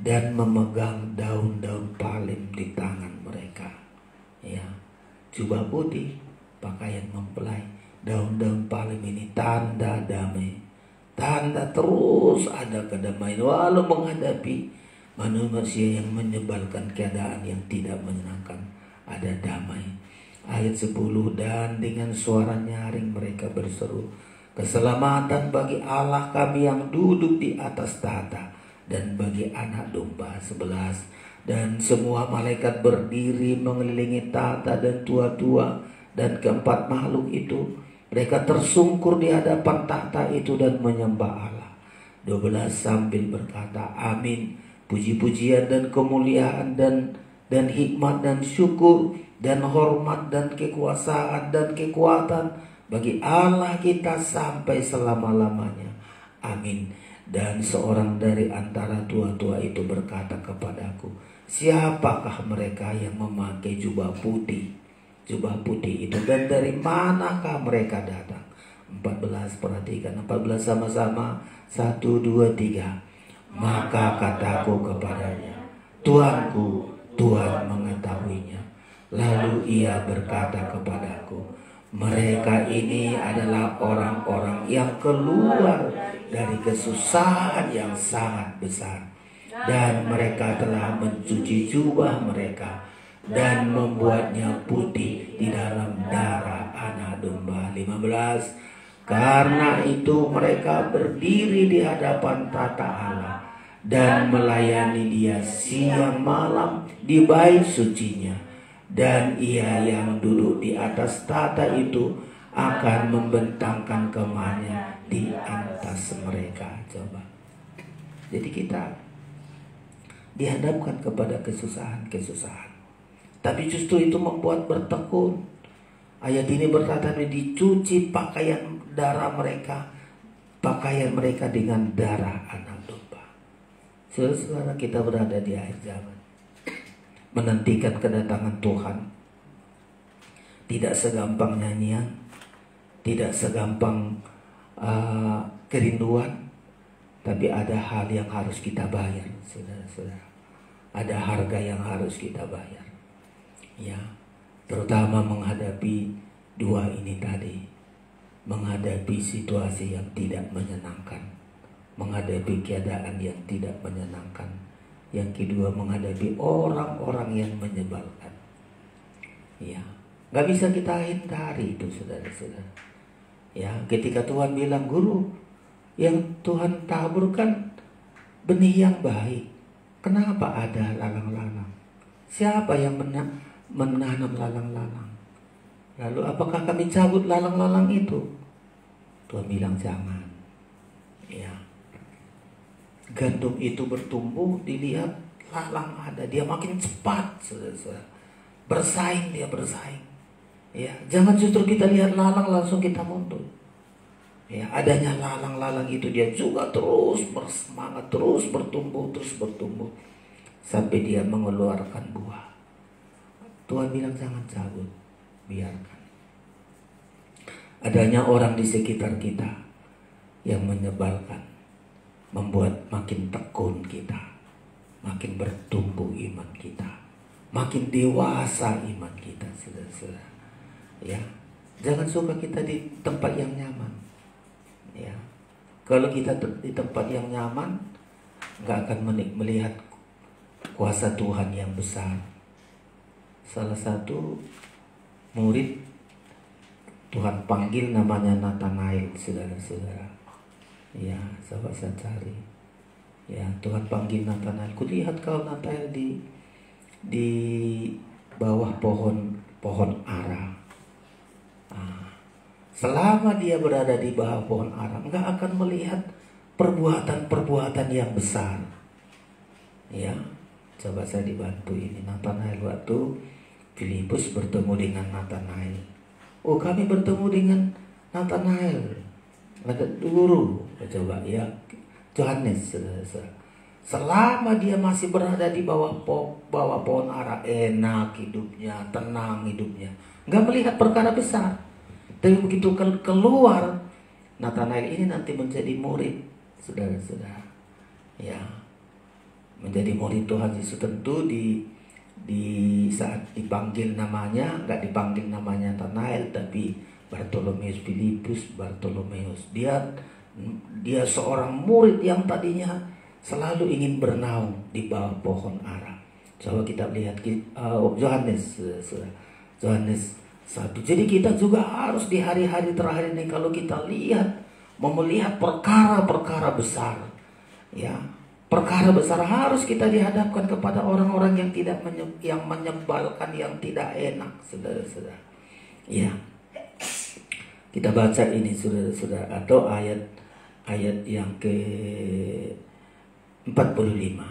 Speaker 2: dan memegang daun-daun palim di tangan mereka. Ya, jubah putih, pakaian mempelai, daun-daun palim ini tanda damai, tanda terus ada kedamaian walau menghadapi manusia yang menyebalkan keadaan yang tidak menyenangkan, ada damai. Ayat 10, dan dengan suara nyaring mereka berseru, keselamatan bagi Allah kami yang duduk di atas tahta dan bagi Anak Domba. 11, dan semua malaikat berdiri mengelilingi tahta dan tua-tua dan keempat makhluk itu. Mereka tersungkur di hadapan tahta itu dan menyembah Allah. 12, sambil berkata, amin. Puji-pujian dan kemuliaan dan hikmat dan syukur dan hormat dan kekuasaan dan kekuatan bagi Allah kita sampai selama-lamanya. Amin. Dan seorang dari antara tua-tua itu berkata kepadaku, siapakah mereka yang memakai jubah putih? Jubah putih itu dan dari manakah mereka datang? 14, perhatikan 14 sama-sama. 1, 2, 3. Maka kataku kepadanya, Tuanku, Tuhan mengetahuinya. Lalu ia berkata kepadaku, mereka ini adalah orang-orang yang keluar dari kesusahan yang sangat besar. Dan mereka telah mencuci jubah mereka dan membuatnya putih di dalam darah Anak Domba. 15, karena itu mereka berdiri di hadapan tahta Allah dan melayani Dia siang malam di bait sucinya. Dan Ia yang duduk di atas tahta itu akan membentangkan kemahnya di atas mereka. Coba. Jadi kita dihadapkan kepada kesusahan-kesusahan, tapi justru itu membuat bertekun. Ayat ini berkata, dicuci pakaian darah mereka, pakaian mereka dengan darah Anak Domba. Saudara, kita berada di akhir zaman, menantikan kedatangan Tuhan. Tidak segampang nyanyian, tidak segampang kerinduan, tapi ada hal yang harus kita bayar, saudara-saudara. Ada harga yang harus kita bayar. Ya, terutama menghadapi dua ini tadi. Menghadapi situasi yang tidak menyenangkan, menghadapi keadaan yang tidak menyenangkan. Yang kedua, menghadapi orang-orang yang menyebalkan. Ya, gak bisa kita hindari itu, saudara-saudara. Ya, ketika Tuhan bilang, guru, yang Tuhan taburkan benih yang baik, Kenapa ada lalang-lalang? Siapa yang menanam lalang-lalang? Lalu apakah kami cabut lalang-lalang itu? Tuhan bilang jangan. Ya. Gandum itu bertumbuh, dilihat lalang ada, dia makin cepat, saudara-saudara. Bersaing, dia bersaing. Ya, jangan justru kita lihat lalang langsung kita mundur. Ya, adanya lalang-lalang itu dia juga terus bersemangat, terus bertumbuh sampai dia mengeluarkan buah. Tuhan bilang jangan cabut, biarkan. Adanya orang di sekitar kita yang menyebalkan, membuat makin tekun kita, makin bertumbuh iman kita, makin dewasa iman kita, saudara-saudara. Ya, jangan suka kita di tempat yang nyaman. Ya, kalau kita di tempat yang nyaman, nggak akan melihat kuasa Tuhan yang besar. Salah satu murid Tuhan panggil namanya Nathanael, saudara-saudara. Ya, sahabat saya cari. Ya, Tuhan panggil Nathanael. Kulihat kau Nathanael di bawah pohon ara. Selama dia berada di bawah pohon ara, enggak akan melihat perbuatan-perbuatan yang besar. Ya, coba saya dibantu ini. Nathanael, waktu Filipus bertemu dengan Nathanael. Oh, kami bertemu dengan Nathanael, ada guru. Coba ya, Yohanes. Selama dia masih berada di bawah pohon ara, enak hidupnya, tenang hidupnya, enggak melihat perkara besar. Tapi begitu keluar, Nathanael ini nanti menjadi murid, saudara-saudara. Ya, menjadi murid Tuhan Yesus. Tentu di saat dipanggil namanya, nggak dipanggil namanya Nathanael, tapi Bartolomeus Filipus, Bartolomeus. Dia seorang murid yang tadinya selalu ingin bernaung di bawah pohon ara. Coba kita lihat Yohanes 1. Jadi kita juga harus di hari-hari terakhir ini, kalau kita melihat perkara-perkara besar, ya, perkara besar, harus kita dihadapkan kepada orang-orang yang yang menyebalkan, yang tidak enak, saudara-saudara. Ya, kita baca ini, saudara-saudara, atau ayat yang ke 45.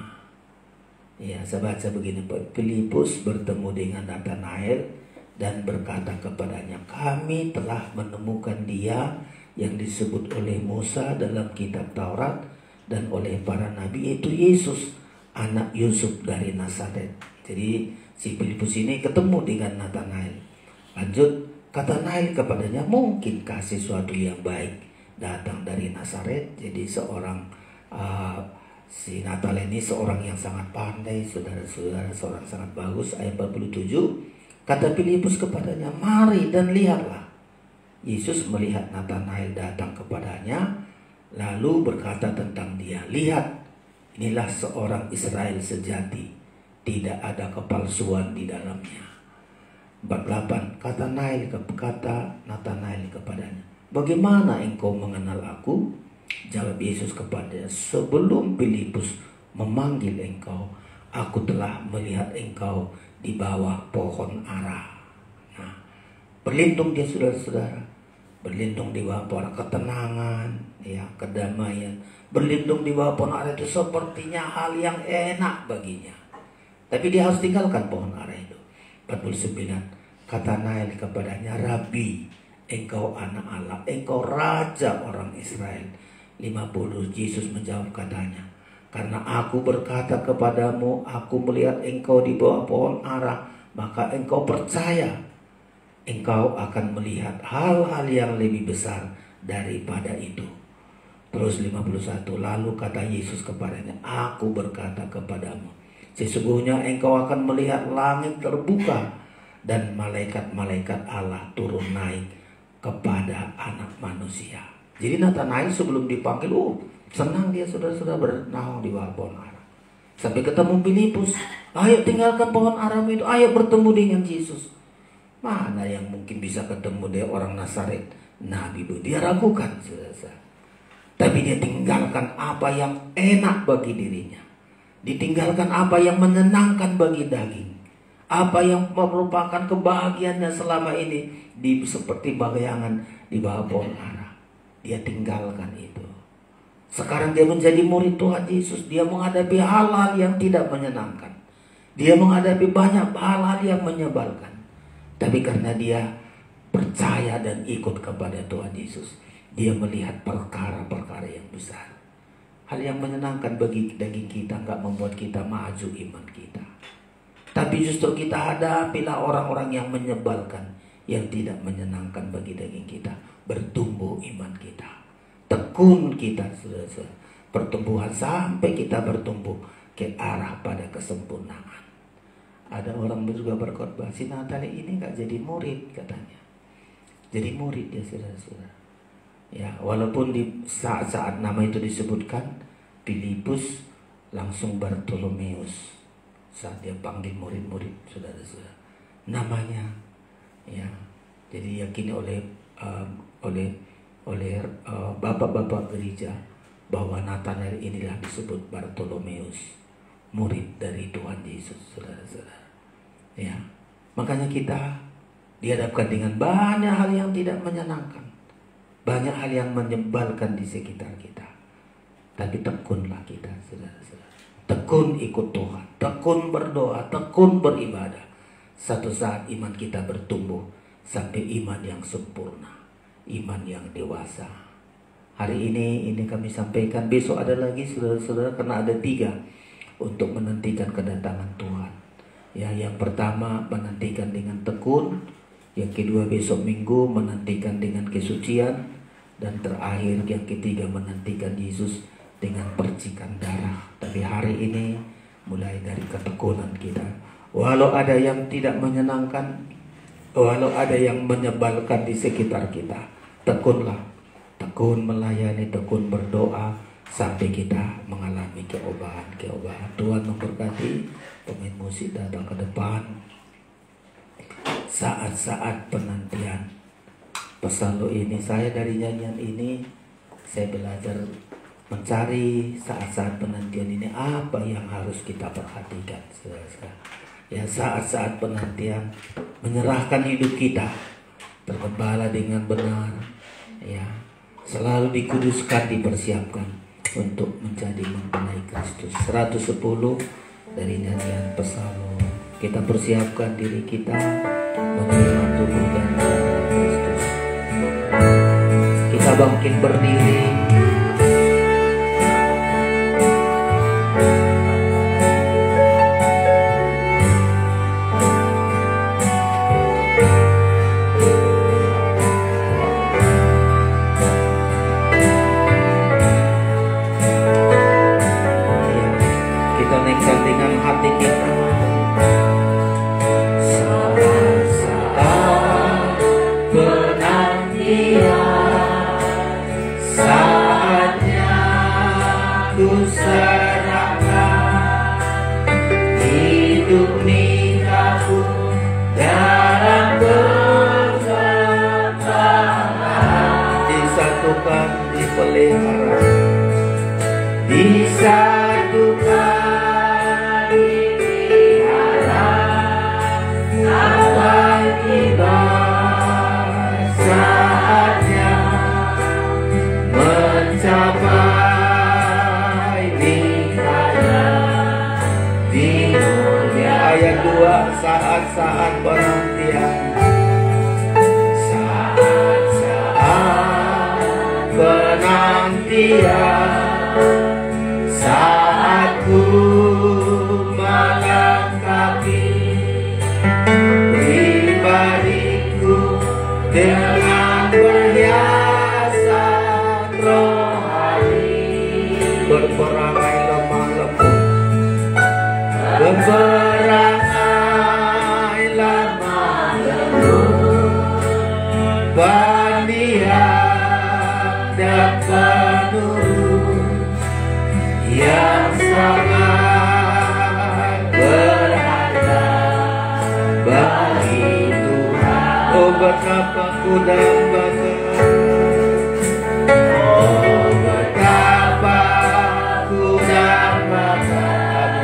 Speaker 2: Ya, saya baca begini. Filipus bertemu dengan Nathanael dan berkata kepadanya, kami telah menemukan dia yang disebut oleh Musa dalam kitab Taurat dan oleh para nabi, yaitu Yesus, anak Yusuf dari Nazaret. Jadi si Filipus ini ketemu dengan Nathanael. Lanjut, kata Nathanael kepadanya, mungkinkah sesuatu yang baik datang dari Nazaret? Jadi si Nathanael ini seorang yang sangat pandai, saudara-saudara, seorang sangat bagus. Ayat 47. Kata Filipus kepadanya, mari dan lihatlah. Yesus melihat Nathanael datang kepadanya, lalu berkata tentang dia, lihat, inilah seorang Israel sejati, tidak ada kepalsuan di dalamnya. 48. Kata Nathanael kepadanya, bagaimana engkau mengenal aku? Jawab Yesus kepadanya, sebelum Filipus memanggil engkau, aku telah melihat engkau di bawah pohon ara. Nah, berlindung dia, saudara-saudara, berlindung di bawah pohon ketenangan, ya, kedamaian. Berlindung di bawah pohon ara itu sepertinya hal yang enak baginya. Tapi dia harus tinggalkan pohon ara itu. 49. Kata Nathanael kepadanya, Rabi, engkau anak Allah, engkau raja orang Israel. 50. Yesus menjawab katanya, karena aku berkata kepadamu, aku melihat engkau di bawah pohon ara, maka engkau percaya. Engkau akan melihat hal-hal yang lebih besar daripada itu. Terus 51. Lalu kata Yesus kepadanya, aku berkata kepadamu, sesungguhnya engkau akan melihat langit terbuka dan malaikat-malaikat Allah turun naik kepada anak manusia. Jadi Nathanael sebelum dipanggil, senang dia, saudara-saudara, bernaung di bawah pohon ara. Sampai ketemu Filipus, ayo tinggalkan pohon ara itu, ayo bertemu dengan Yesus. Mana yang mungkin bisa ketemu dia orang Nazaret, Nabi itu? Dia ragukan, saudara-saudara. Tapi dia tinggalkan apa yang enak bagi dirinya. Ditinggalkan apa yang menyenangkan bagi daging. Apa yang merupakan kebahagiaannya selama ini seperti bayangan di bawah pohon ara. Dia tinggalkan itu. Sekarang dia menjadi murid Tuhan Yesus. Dia menghadapi hal-hal yang tidak menyenangkan. Dia menghadapi banyak hal-hal yang menyebalkan. Tapi karena dia percaya dan ikut kepada Tuhan Yesus, dia melihat perkara-perkara yang besar. Hal yang menyenangkan bagi daging kita nggak membuat kita maju iman kita. Tapi justru kita hadapilah orang-orang yang menyebalkan, yang tidak menyenangkan bagi daging kita. Bertumbuh iman kita. Tekun kita, saudara-saudara. Pertumbuhan sampai kita bertumbuh ke arah pada kesempurnaan. Ada orang juga berkhotbah, si Natali ini nggak jadi murid katanya. Jadi murid ya saudara-saudara. Ya, walaupun di saat-saat nama itu disebutkan, Filipus langsung Bartolomeus saat dia panggil murid-murid, saudara-saudara. Namanya, ya, jadi yakini oleh bapak-bapak gereja bahwa Natanael inilah disebut Bartolomeus, murid dari Tuhan Yesus, saudara-saudara. Ya, makanya kita dihadapkan dengan banyak hal yang tidak menyenangkan. Banyak hal yang menyebalkan di sekitar kita. Tapi tekunlah kita, saudara-saudara. Tekun ikut Tuhan. Tekun berdoa. Tekun beribadah. Satu saat iman kita bertumbuh sampai iman yang sempurna. Iman yang dewasa. Hari ini kami sampaikan. Besok ada lagi, saudara-saudara. Karena ada 3 untuk menantikan kedatangan Tuhan. Ya, yang pertama menantikan dengan tekun. Yang kedua besok Minggu menantikan dengan kesucian. Dan terakhir yang ketiga menantikan Yesus dengan percikan darah. Tapi hari ini mulai dari ketekunan kita. Walau ada yang tidak menyenangkan, walau ada yang menyebalkan di sekitar kita, tekunlah. Tekun melayani, tekun berdoa sampai kita mengalami keobahan. Tuhan memberkati. Pemain musik datang ke depan. Saat-saat penantian. Pesan ini saya dari nyanyian ini, saya belajar mencari saat-saat penantian ini apa yang harus kita perhatikan. Ya, saat-saat penantian menyerahkan hidup kita bergembala dengan benar, ya, selalu dikuduskan, dipersiapkan untuk menjadi mempelai Kristus. 110 dari nyanyian Psalm. Kita persiapkan diri kita menerima tubuh dan darah Kristus. Kita bangkit berdiri. Kita naikkan dengan hati kita. Dipelihara, disatukan, dipelihara, sampai tiba saatnya mencapai nihaya di dunia. Ayat 2, saat-saat penantian. Penantian saat ku melengkapi pribadiku dengan perhiasan rohani. Berperangai lemah lembut, berperangai lemah lembut, pendiam dan penurut yang sangat berharga bagi Tuhan. Oh, betapa ku dambakan, oh betapa ku dambakan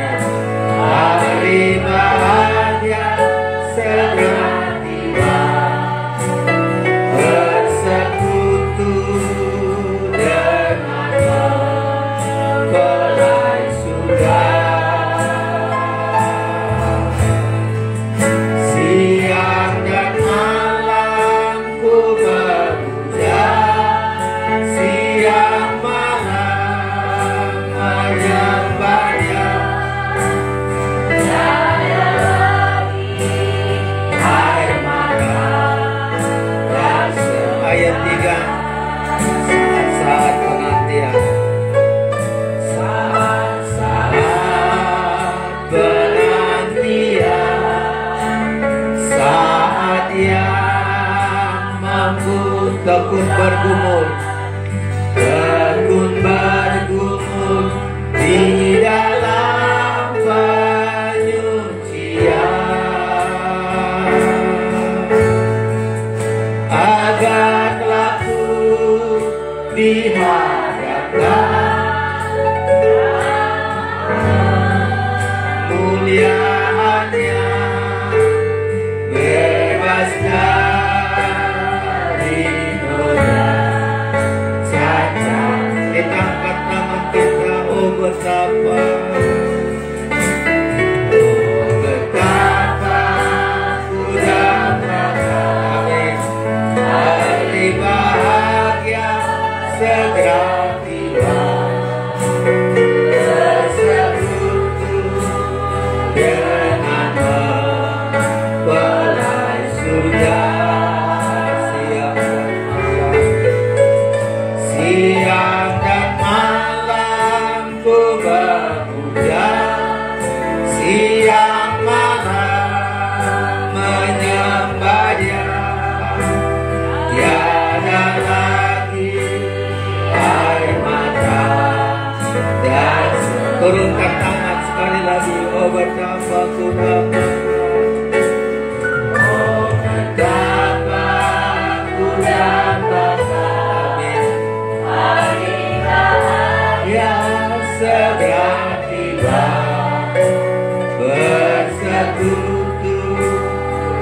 Speaker 2: tekun bergumul, tekun bergumul di dalam penyucian, agar laku di hadapan muliaannya, bebas dari noda cacat. Kita angkat nama kita, oh betapa, oh betapa ku dapat, amin, hari bahagia segera tiba, bersekutu dengan mempelai surga. Siang dan malam ku memuja, siang malam menyembah Dia. Tiada lagi air mata dan turunkan tangan sekali lagi, oh betapa ku dapat, oh betapa ku dapat, amin, hari bahagia segera tiba, bersekutu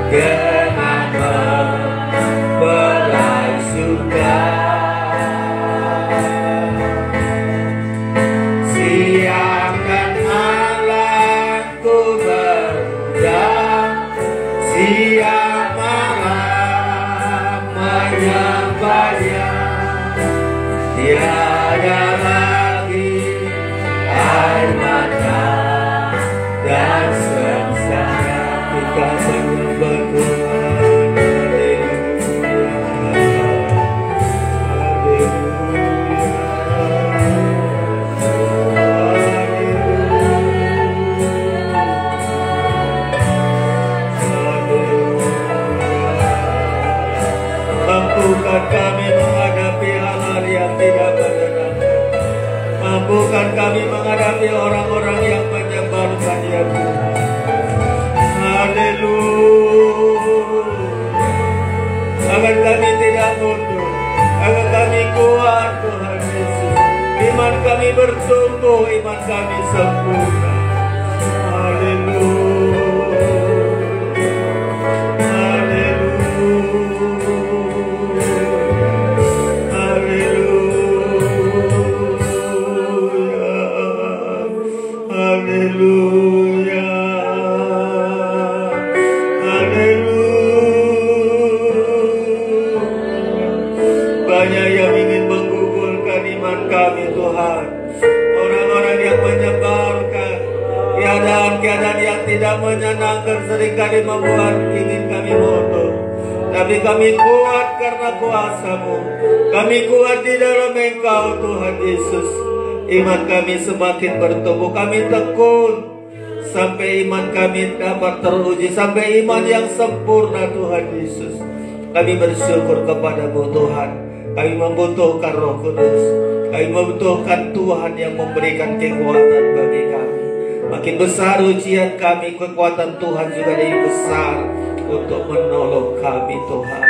Speaker 2: dengan mempelai surga. Siang dan malam ku bermuja, siang malam menyembah Dia. Tiada lagi air mata dan sengsara, kita menyembah Tuhan. Mampukan kami menghadapi hal-hal yang tidak menyenangkan. Mampukan kami menghadapi orang-orang yang menyebalkan, ya Tuhan. Haleluya. Agar kami tidak mundur, agar kami kuat, Tuhan Yesus. Iman kami bertumbuh, iman kami sempurna. Haleluya. Haleluya, haleluya. Banyak yang ingin menggugurkan iman kami, Tuhan. Orang-orang yang menyebalkan keadaan-keadaan yang tidak menyenangkan seringkali membuat ingin kami mundur. Tapi kami kuat karena kuasa-Mu. Kami kuat di dalam Engkau, Tuhan Yesus. Iman kami semakin bertumbuh, kami tekun sampai iman kami dapat teruji, sampai iman yang sempurna, Tuhan Yesus. Kami bersyukur kepada-Mu, Tuhan. Kami membutuhkan Roh Kudus. Kami membutuhkan Tuhan yang memberikan kekuatan bagi kami. Makin besar ujian kami, kekuatan Tuhan juga lebih besar untuk menolong kami, Tuhan.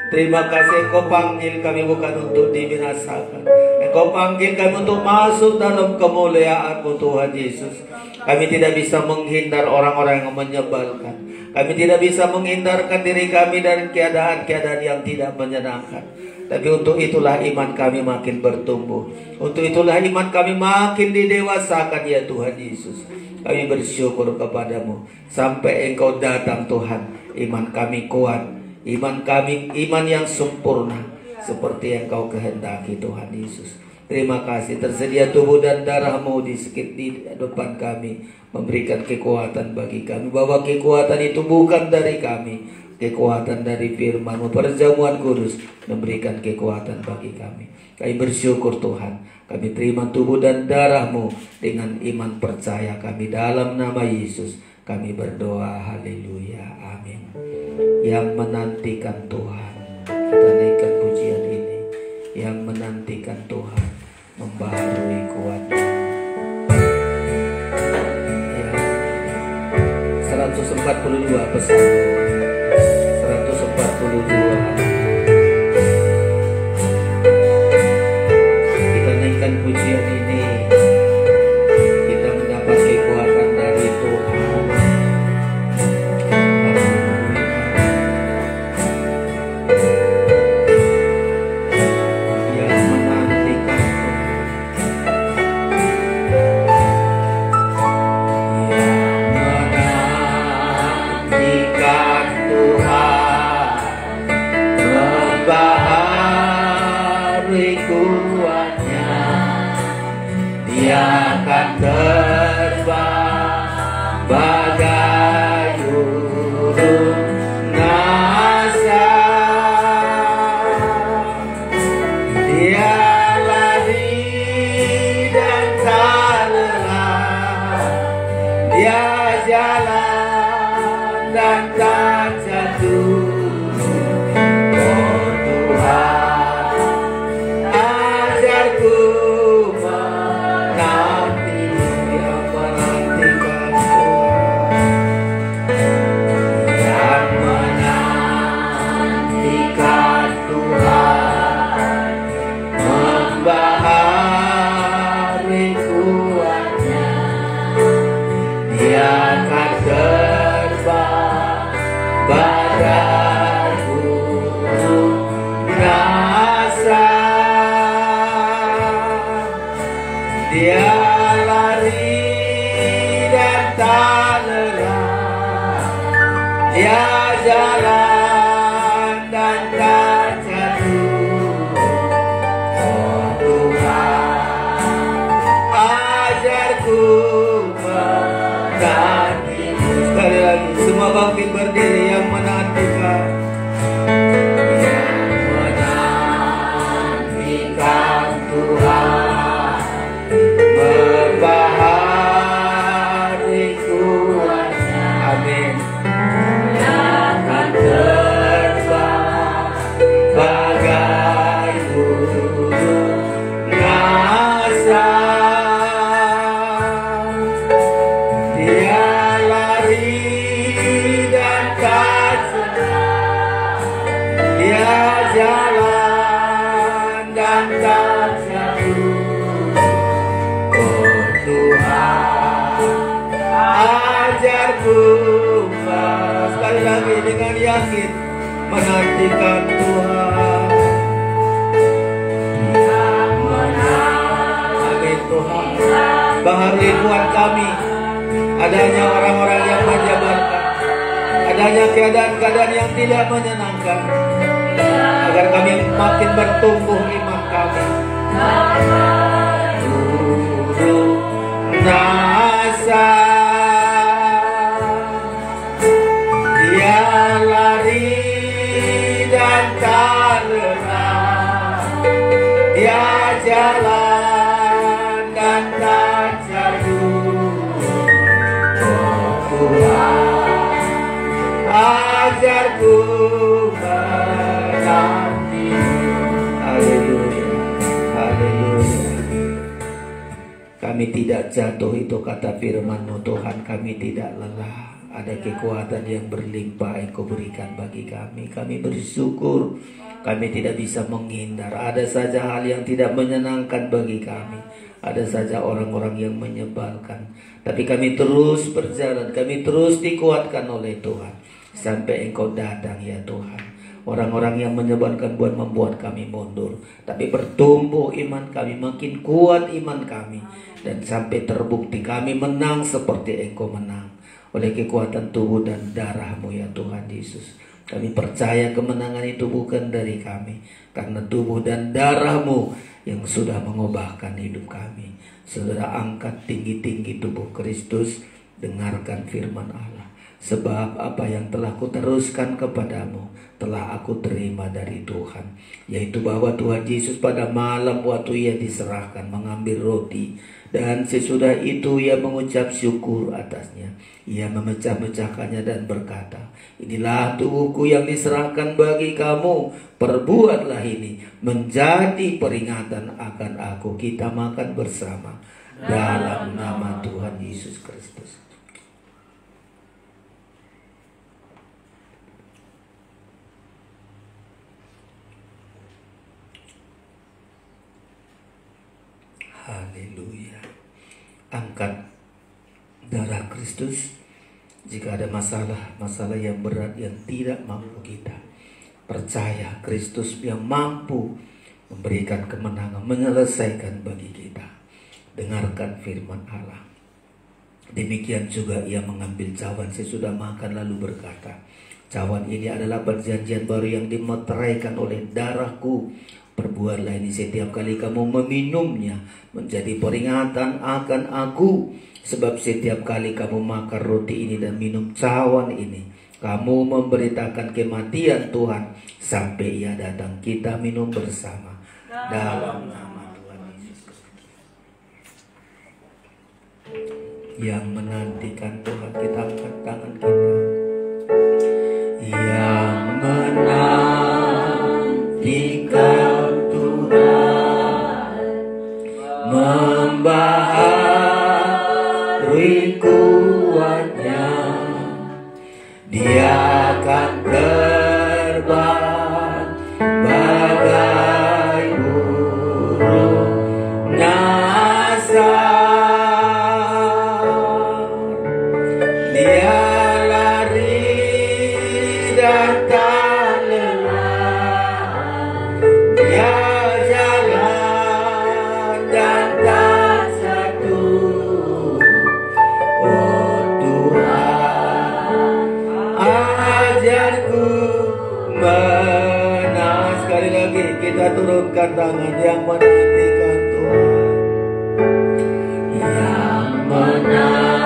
Speaker 2: Terima kasih Engkau panggil kami bukan untuk dibinasakan. Engkau panggil kami untuk masuk dalam kemuliaan-Mu, Tuhan Yesus. Kami tidak bisa menghindar orang-orang yang menyebalkan. Kami tidak bisa menghindarkan diri kami dari keadaan-keadaan yang tidak menyenangkan. Tapi untuk itulah iman kami makin bertumbuh. Untuk itulah iman kami makin didewasakan, ya Tuhan Yesus. Kami bersyukur kepada-Mu. Sampai Engkau datang, Tuhan, iman kami kuat. Iman kami, iman yang sempurna seperti yang Kau kehendaki, Tuhan Yesus. Terima kasih tersedia tubuh dan darah-Mu di depan kami, memberikan kekuatan bagi kami. Bahwa kekuatan itu bukan dari kami, kekuatan dari firman-Mu. Perjamuan kudus memberikan kekuatan bagi kami. Kami bersyukur, Tuhan. Kami terima tubuh dan darah-Mu dengan iman percaya kami. Dalam nama Yesus kami berdoa. Haleluya. Amin. Yang menantikan Tuhan, kita naikkan pujian ini. yang menantikan Tuhan membaharui kuatnya. Ya, 142 pesan 142. Kita naikkan pujian ini, kita mendapat kekuatan dari Tuhan. Bangkit berdiri yang menantikan, Tuhan membaharui kuatnya. Amin. Akan terbang bagai burung ngasa. Dia lari dan tak senang, dia jalan dan tak jatuh. Oh Tuhan, ajarku sekali lagi dengan yakin menantikan Tuhan. Amin Tuhan. Baharui buat kami adanya orang-orang yang menjabarkan, adanya keadaan-keadaan yang tidak menyenangkan, agar kami makin bertumbuh iman kami. Burung nasa, dia lari dan tak lelah, dia jalan dan tak jatuh. Tuhan, ajarku menanti. Haleluya, haleluya. Kami tidak jatuh, itu kata firman-Mu Tuhan. Kami tidak lelah. Ada kekuatan yang berlimpah Engkau berikan bagi kami. Kami bersyukur. Kami tidak bisa menghindar. Ada saja hal yang tidak menyenangkan bagi kami. Ada saja orang-orang yang menyebalkan. Tapi kami terus berjalan. Kami terus dikuatkan oleh Tuhan. Sampai Engkau datang ya Tuhan. Orang-orang yang menyebalkan buat membuat kami mundur. Tapi bertumbuh iman kami. Makin kuat iman kami. Dan sampai terbukti kami menang seperti Engkau menang. Oleh kekuatan tubuh dan darah-Mu ya Tuhan Yesus. Kami percaya kemenangan itu bukan dari kami. Karena tubuh dan darah-Mu yang sudah mengubahkan hidup kami. Saudara, angkat tinggi-tinggi tubuh Kristus. Dengarkan firman Allah. Sebab apa yang telah kuteruskan kepadamu telah aku terima dari Tuhan, yaitu bahwa Tuhan Yesus pada malam waktu ia diserahkan mengambil roti, dan sesudah itu ia mengucap syukur atasnya. Ia memecah-mecahkannya dan berkata, inilah tubuhku yang diserahkan bagi kamu, perbuatlah ini menjadi peringatan akan aku. Kita makan bersama dalam nama Tuhan Yesus Kristus. Haleluya. Angkat darah Kristus. Jika ada masalah yang berat yang tidak mampu kita, percaya Kristus yang mampu memberikan kemenangan, menyelesaikan bagi kita. Dengarkan firman Allah. Demikian juga ia mengambil cawan sesudah makan lalu berkata, cawan ini adalah perjanjian baru yang dimeteraikan oleh darahku. Perbuatlah ini setiap kali kamu meminumnya menjadi peringatan akan aku. Sebab setiap kali kamu makan roti ini dan minum cawan ini, kamu memberitakan kematian Tuhan sampai ia datang. Kita minum bersama dalam nama Tuhan Yesus. Yang menantikan Tuhan, kita angkat tangan kita. Yang menantikan membaharui kuatnya, dia akan terbang bagai burung nyasar. Dia lari dan tak lelah, dia kita turunkan tangan yang menantikan Tuhan, yang menantikan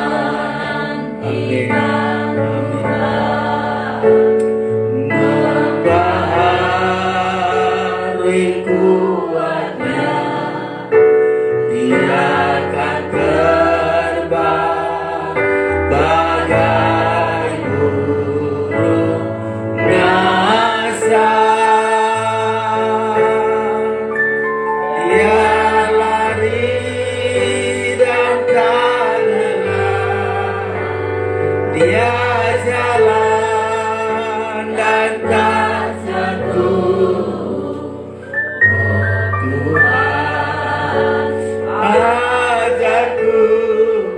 Speaker 2: membaharui kuatnya, dia akan terbang bagai burung nyasar. Dia jalan dan tak jatuh. Oh Tuhan, ajarku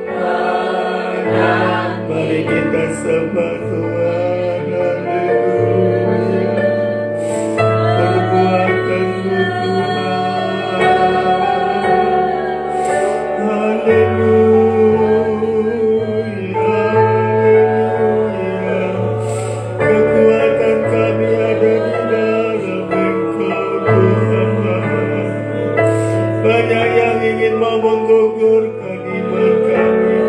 Speaker 2: menang. Mari kita sembah Tuhan. Haleluya. Perbuatanmu Tuhan. Haleluya. Menggugurkan iman kami,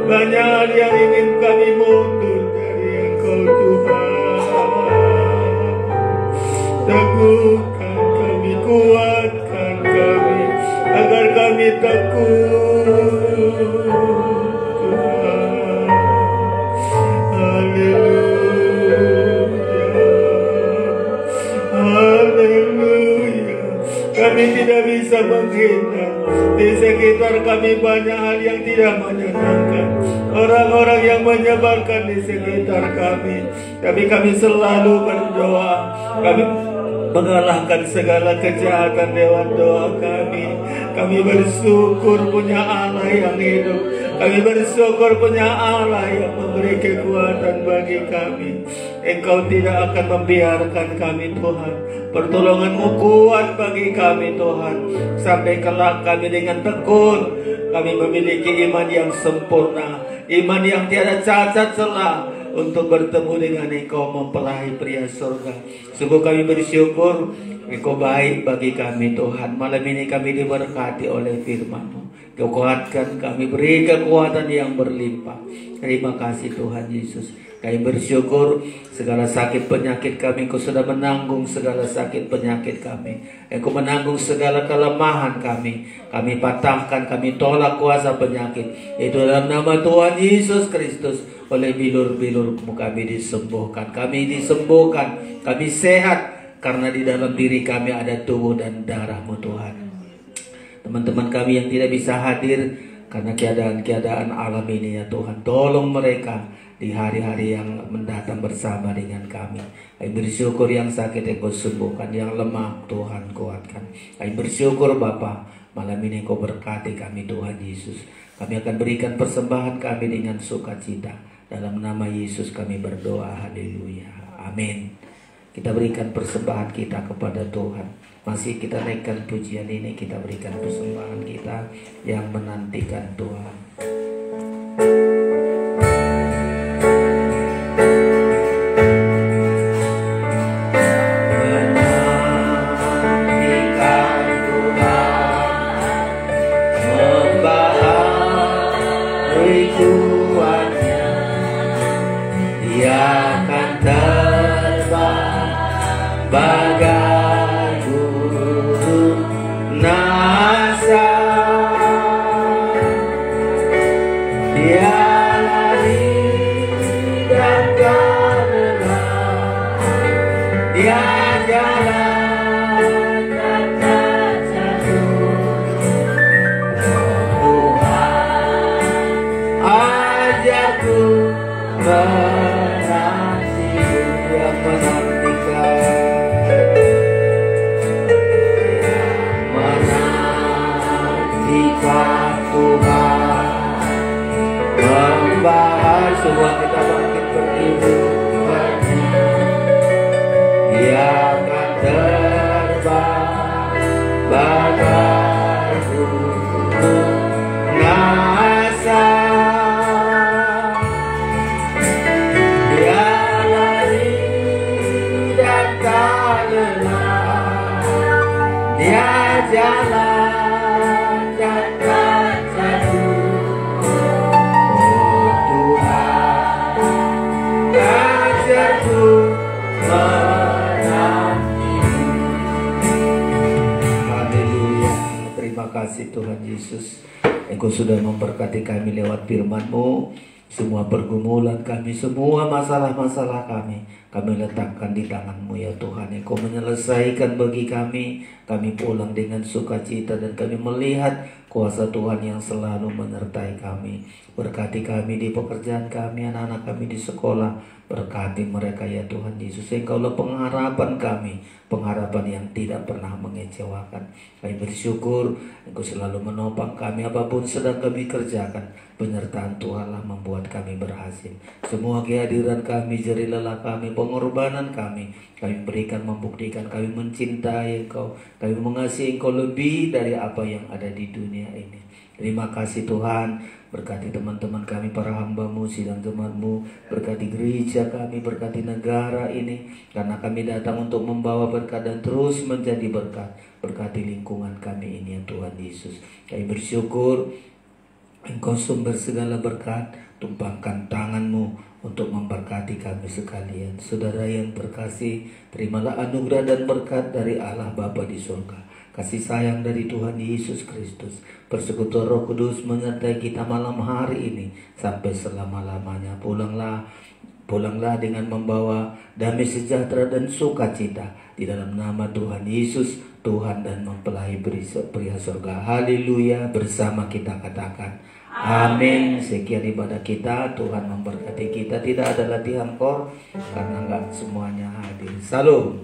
Speaker 2: banyak yang ingin kami mundur dari Engkau Tuhan. Teguhkan kami, kuatkan kami, agar kami teguh Tuhan. Haleluya, haleluya. Kami tidak bisa menghindar. Di sekitar kami banyak hal yang tidak menyenangkan, orang-orang yang menyebarkan di sekitar kami. Tapi kami selalu berdoa, kami mengalahkan segala kejahatan lewat doa kami. Kami bersyukur punya Allah yang hidup. Kami bersyukur punya Allah yang memberi kekuatan bagi kami. Engkau tidak akan membiarkan kami Tuhan. Pertolongan-Mu kuat bagi kami Tuhan. Sampai kelak kami dengan tekun, kami memiliki iman yang sempurna, iman yang tiada cacat celah, untuk bertemu dengan Engkau mempelai pria surga. Sungguh kami bersyukur Engkau baik bagi kami Tuhan. Malam ini kami diberkati oleh firman-Mu. Kuatkan kami, beri kekuatan yang berlimpah. Terima kasih Tuhan Yesus. Kami bersyukur segala sakit penyakit kami, Engkau sudah menanggung segala sakit penyakit kami. Engkau menanggung segala kelemahan kami. Kami patahkan, kami tolak kuasa penyakit. Itu dalam nama Tuhan Yesus Kristus. Oleh bilur-bilur-Mu kami disembuhkan. Kami disembuhkan, kami sehat. Karena di dalam diri kami ada tubuh dan darah-Mu Tuhan. Teman-teman kami yang tidak bisa hadir karena keadaan-keadaan alam ini ya Tuhan, tolong mereka di hari-hari yang mendatang bersama dengan kami. Kami bersyukur yang sakit Engkau sembuhkan, yang lemah Tuhan kuatkan. Kami bersyukur Bapa, malam ini Engkau berkati kami Tuhan Yesus. Kami akan berikan persembahan kami dengan sukacita. Dalam nama Yesus kami berdoa, haleluya, amin. Kita berikan persembahan kita kepada Tuhan. Masih kita naikkan pujian ini, kita berikan persembahan kita yang menantikan Tuhan. Semua kita bangkit berdiri, Dia akan terbang bagai burung ngasa. Dia lari dan tak lelah, Dia jalan dan tak jatuh. Terima kasih Tuhan Yesus. Engkau sudah memberkati kami lewat firman-Mu. Semua pergumulan kami, semua masalah-masalah kami letakkan di tangan-Mu ya Tuhan. Engkau menyelesaikan bagi kami. Kami pulang dengan sukacita dan kami melihat kuasa Tuhan yang selalu menyertai kami. Berkati kami di pekerjaan kami, anak-anak kami di sekolah. Berkati mereka ya Tuhan Yesus. Engkaulah pengharapan kami, pengharapan yang tidak pernah mengecewakan. Kami bersyukur Engkau selalu menopang kami apapun sedang kami kerjakan. Penyertaan Tuhanlah membuat kami berhasil. Semua kehadiran kami, jerih lelah kami, pengorbanan kami berikan membuktikan kami mencintai Engkau. Kami mengasihi Engkau lebih dari apa yang ada di dunia ini. Terima kasih Tuhan. Berkati teman-teman kami, para hamba-Mu, sidang jemaat-Mu. Berkati gereja kami, berkati negara ini. Karena kami datang untuk membawa berkat dan terus menjadi berkat. Berkati lingkungan kami ini ya Tuhan Yesus. Kami bersyukur Engkau sumber segala berkat. Tumpangkan tangan-Mu untuk memberkati kami sekalian. Saudara yang terkasih, terimalah anugerah dan berkat dari Allah Bapa di surga. Kasih sayang dari Tuhan Yesus Kristus, persekutuan Roh Kudus menyertai kita malam hari ini sampai selama-lamanya. Pulanglah dengan membawa damai sejahtera dan sukacita di dalam nama Tuhan Yesus, Tuhan dan mempelai pria surga. Haleluya, bersama kita katakan amin. Sekian ibadah kita, Tuhan memberkati kita. Tidak ada latihan kor karena enggak semuanya hadir. Salam.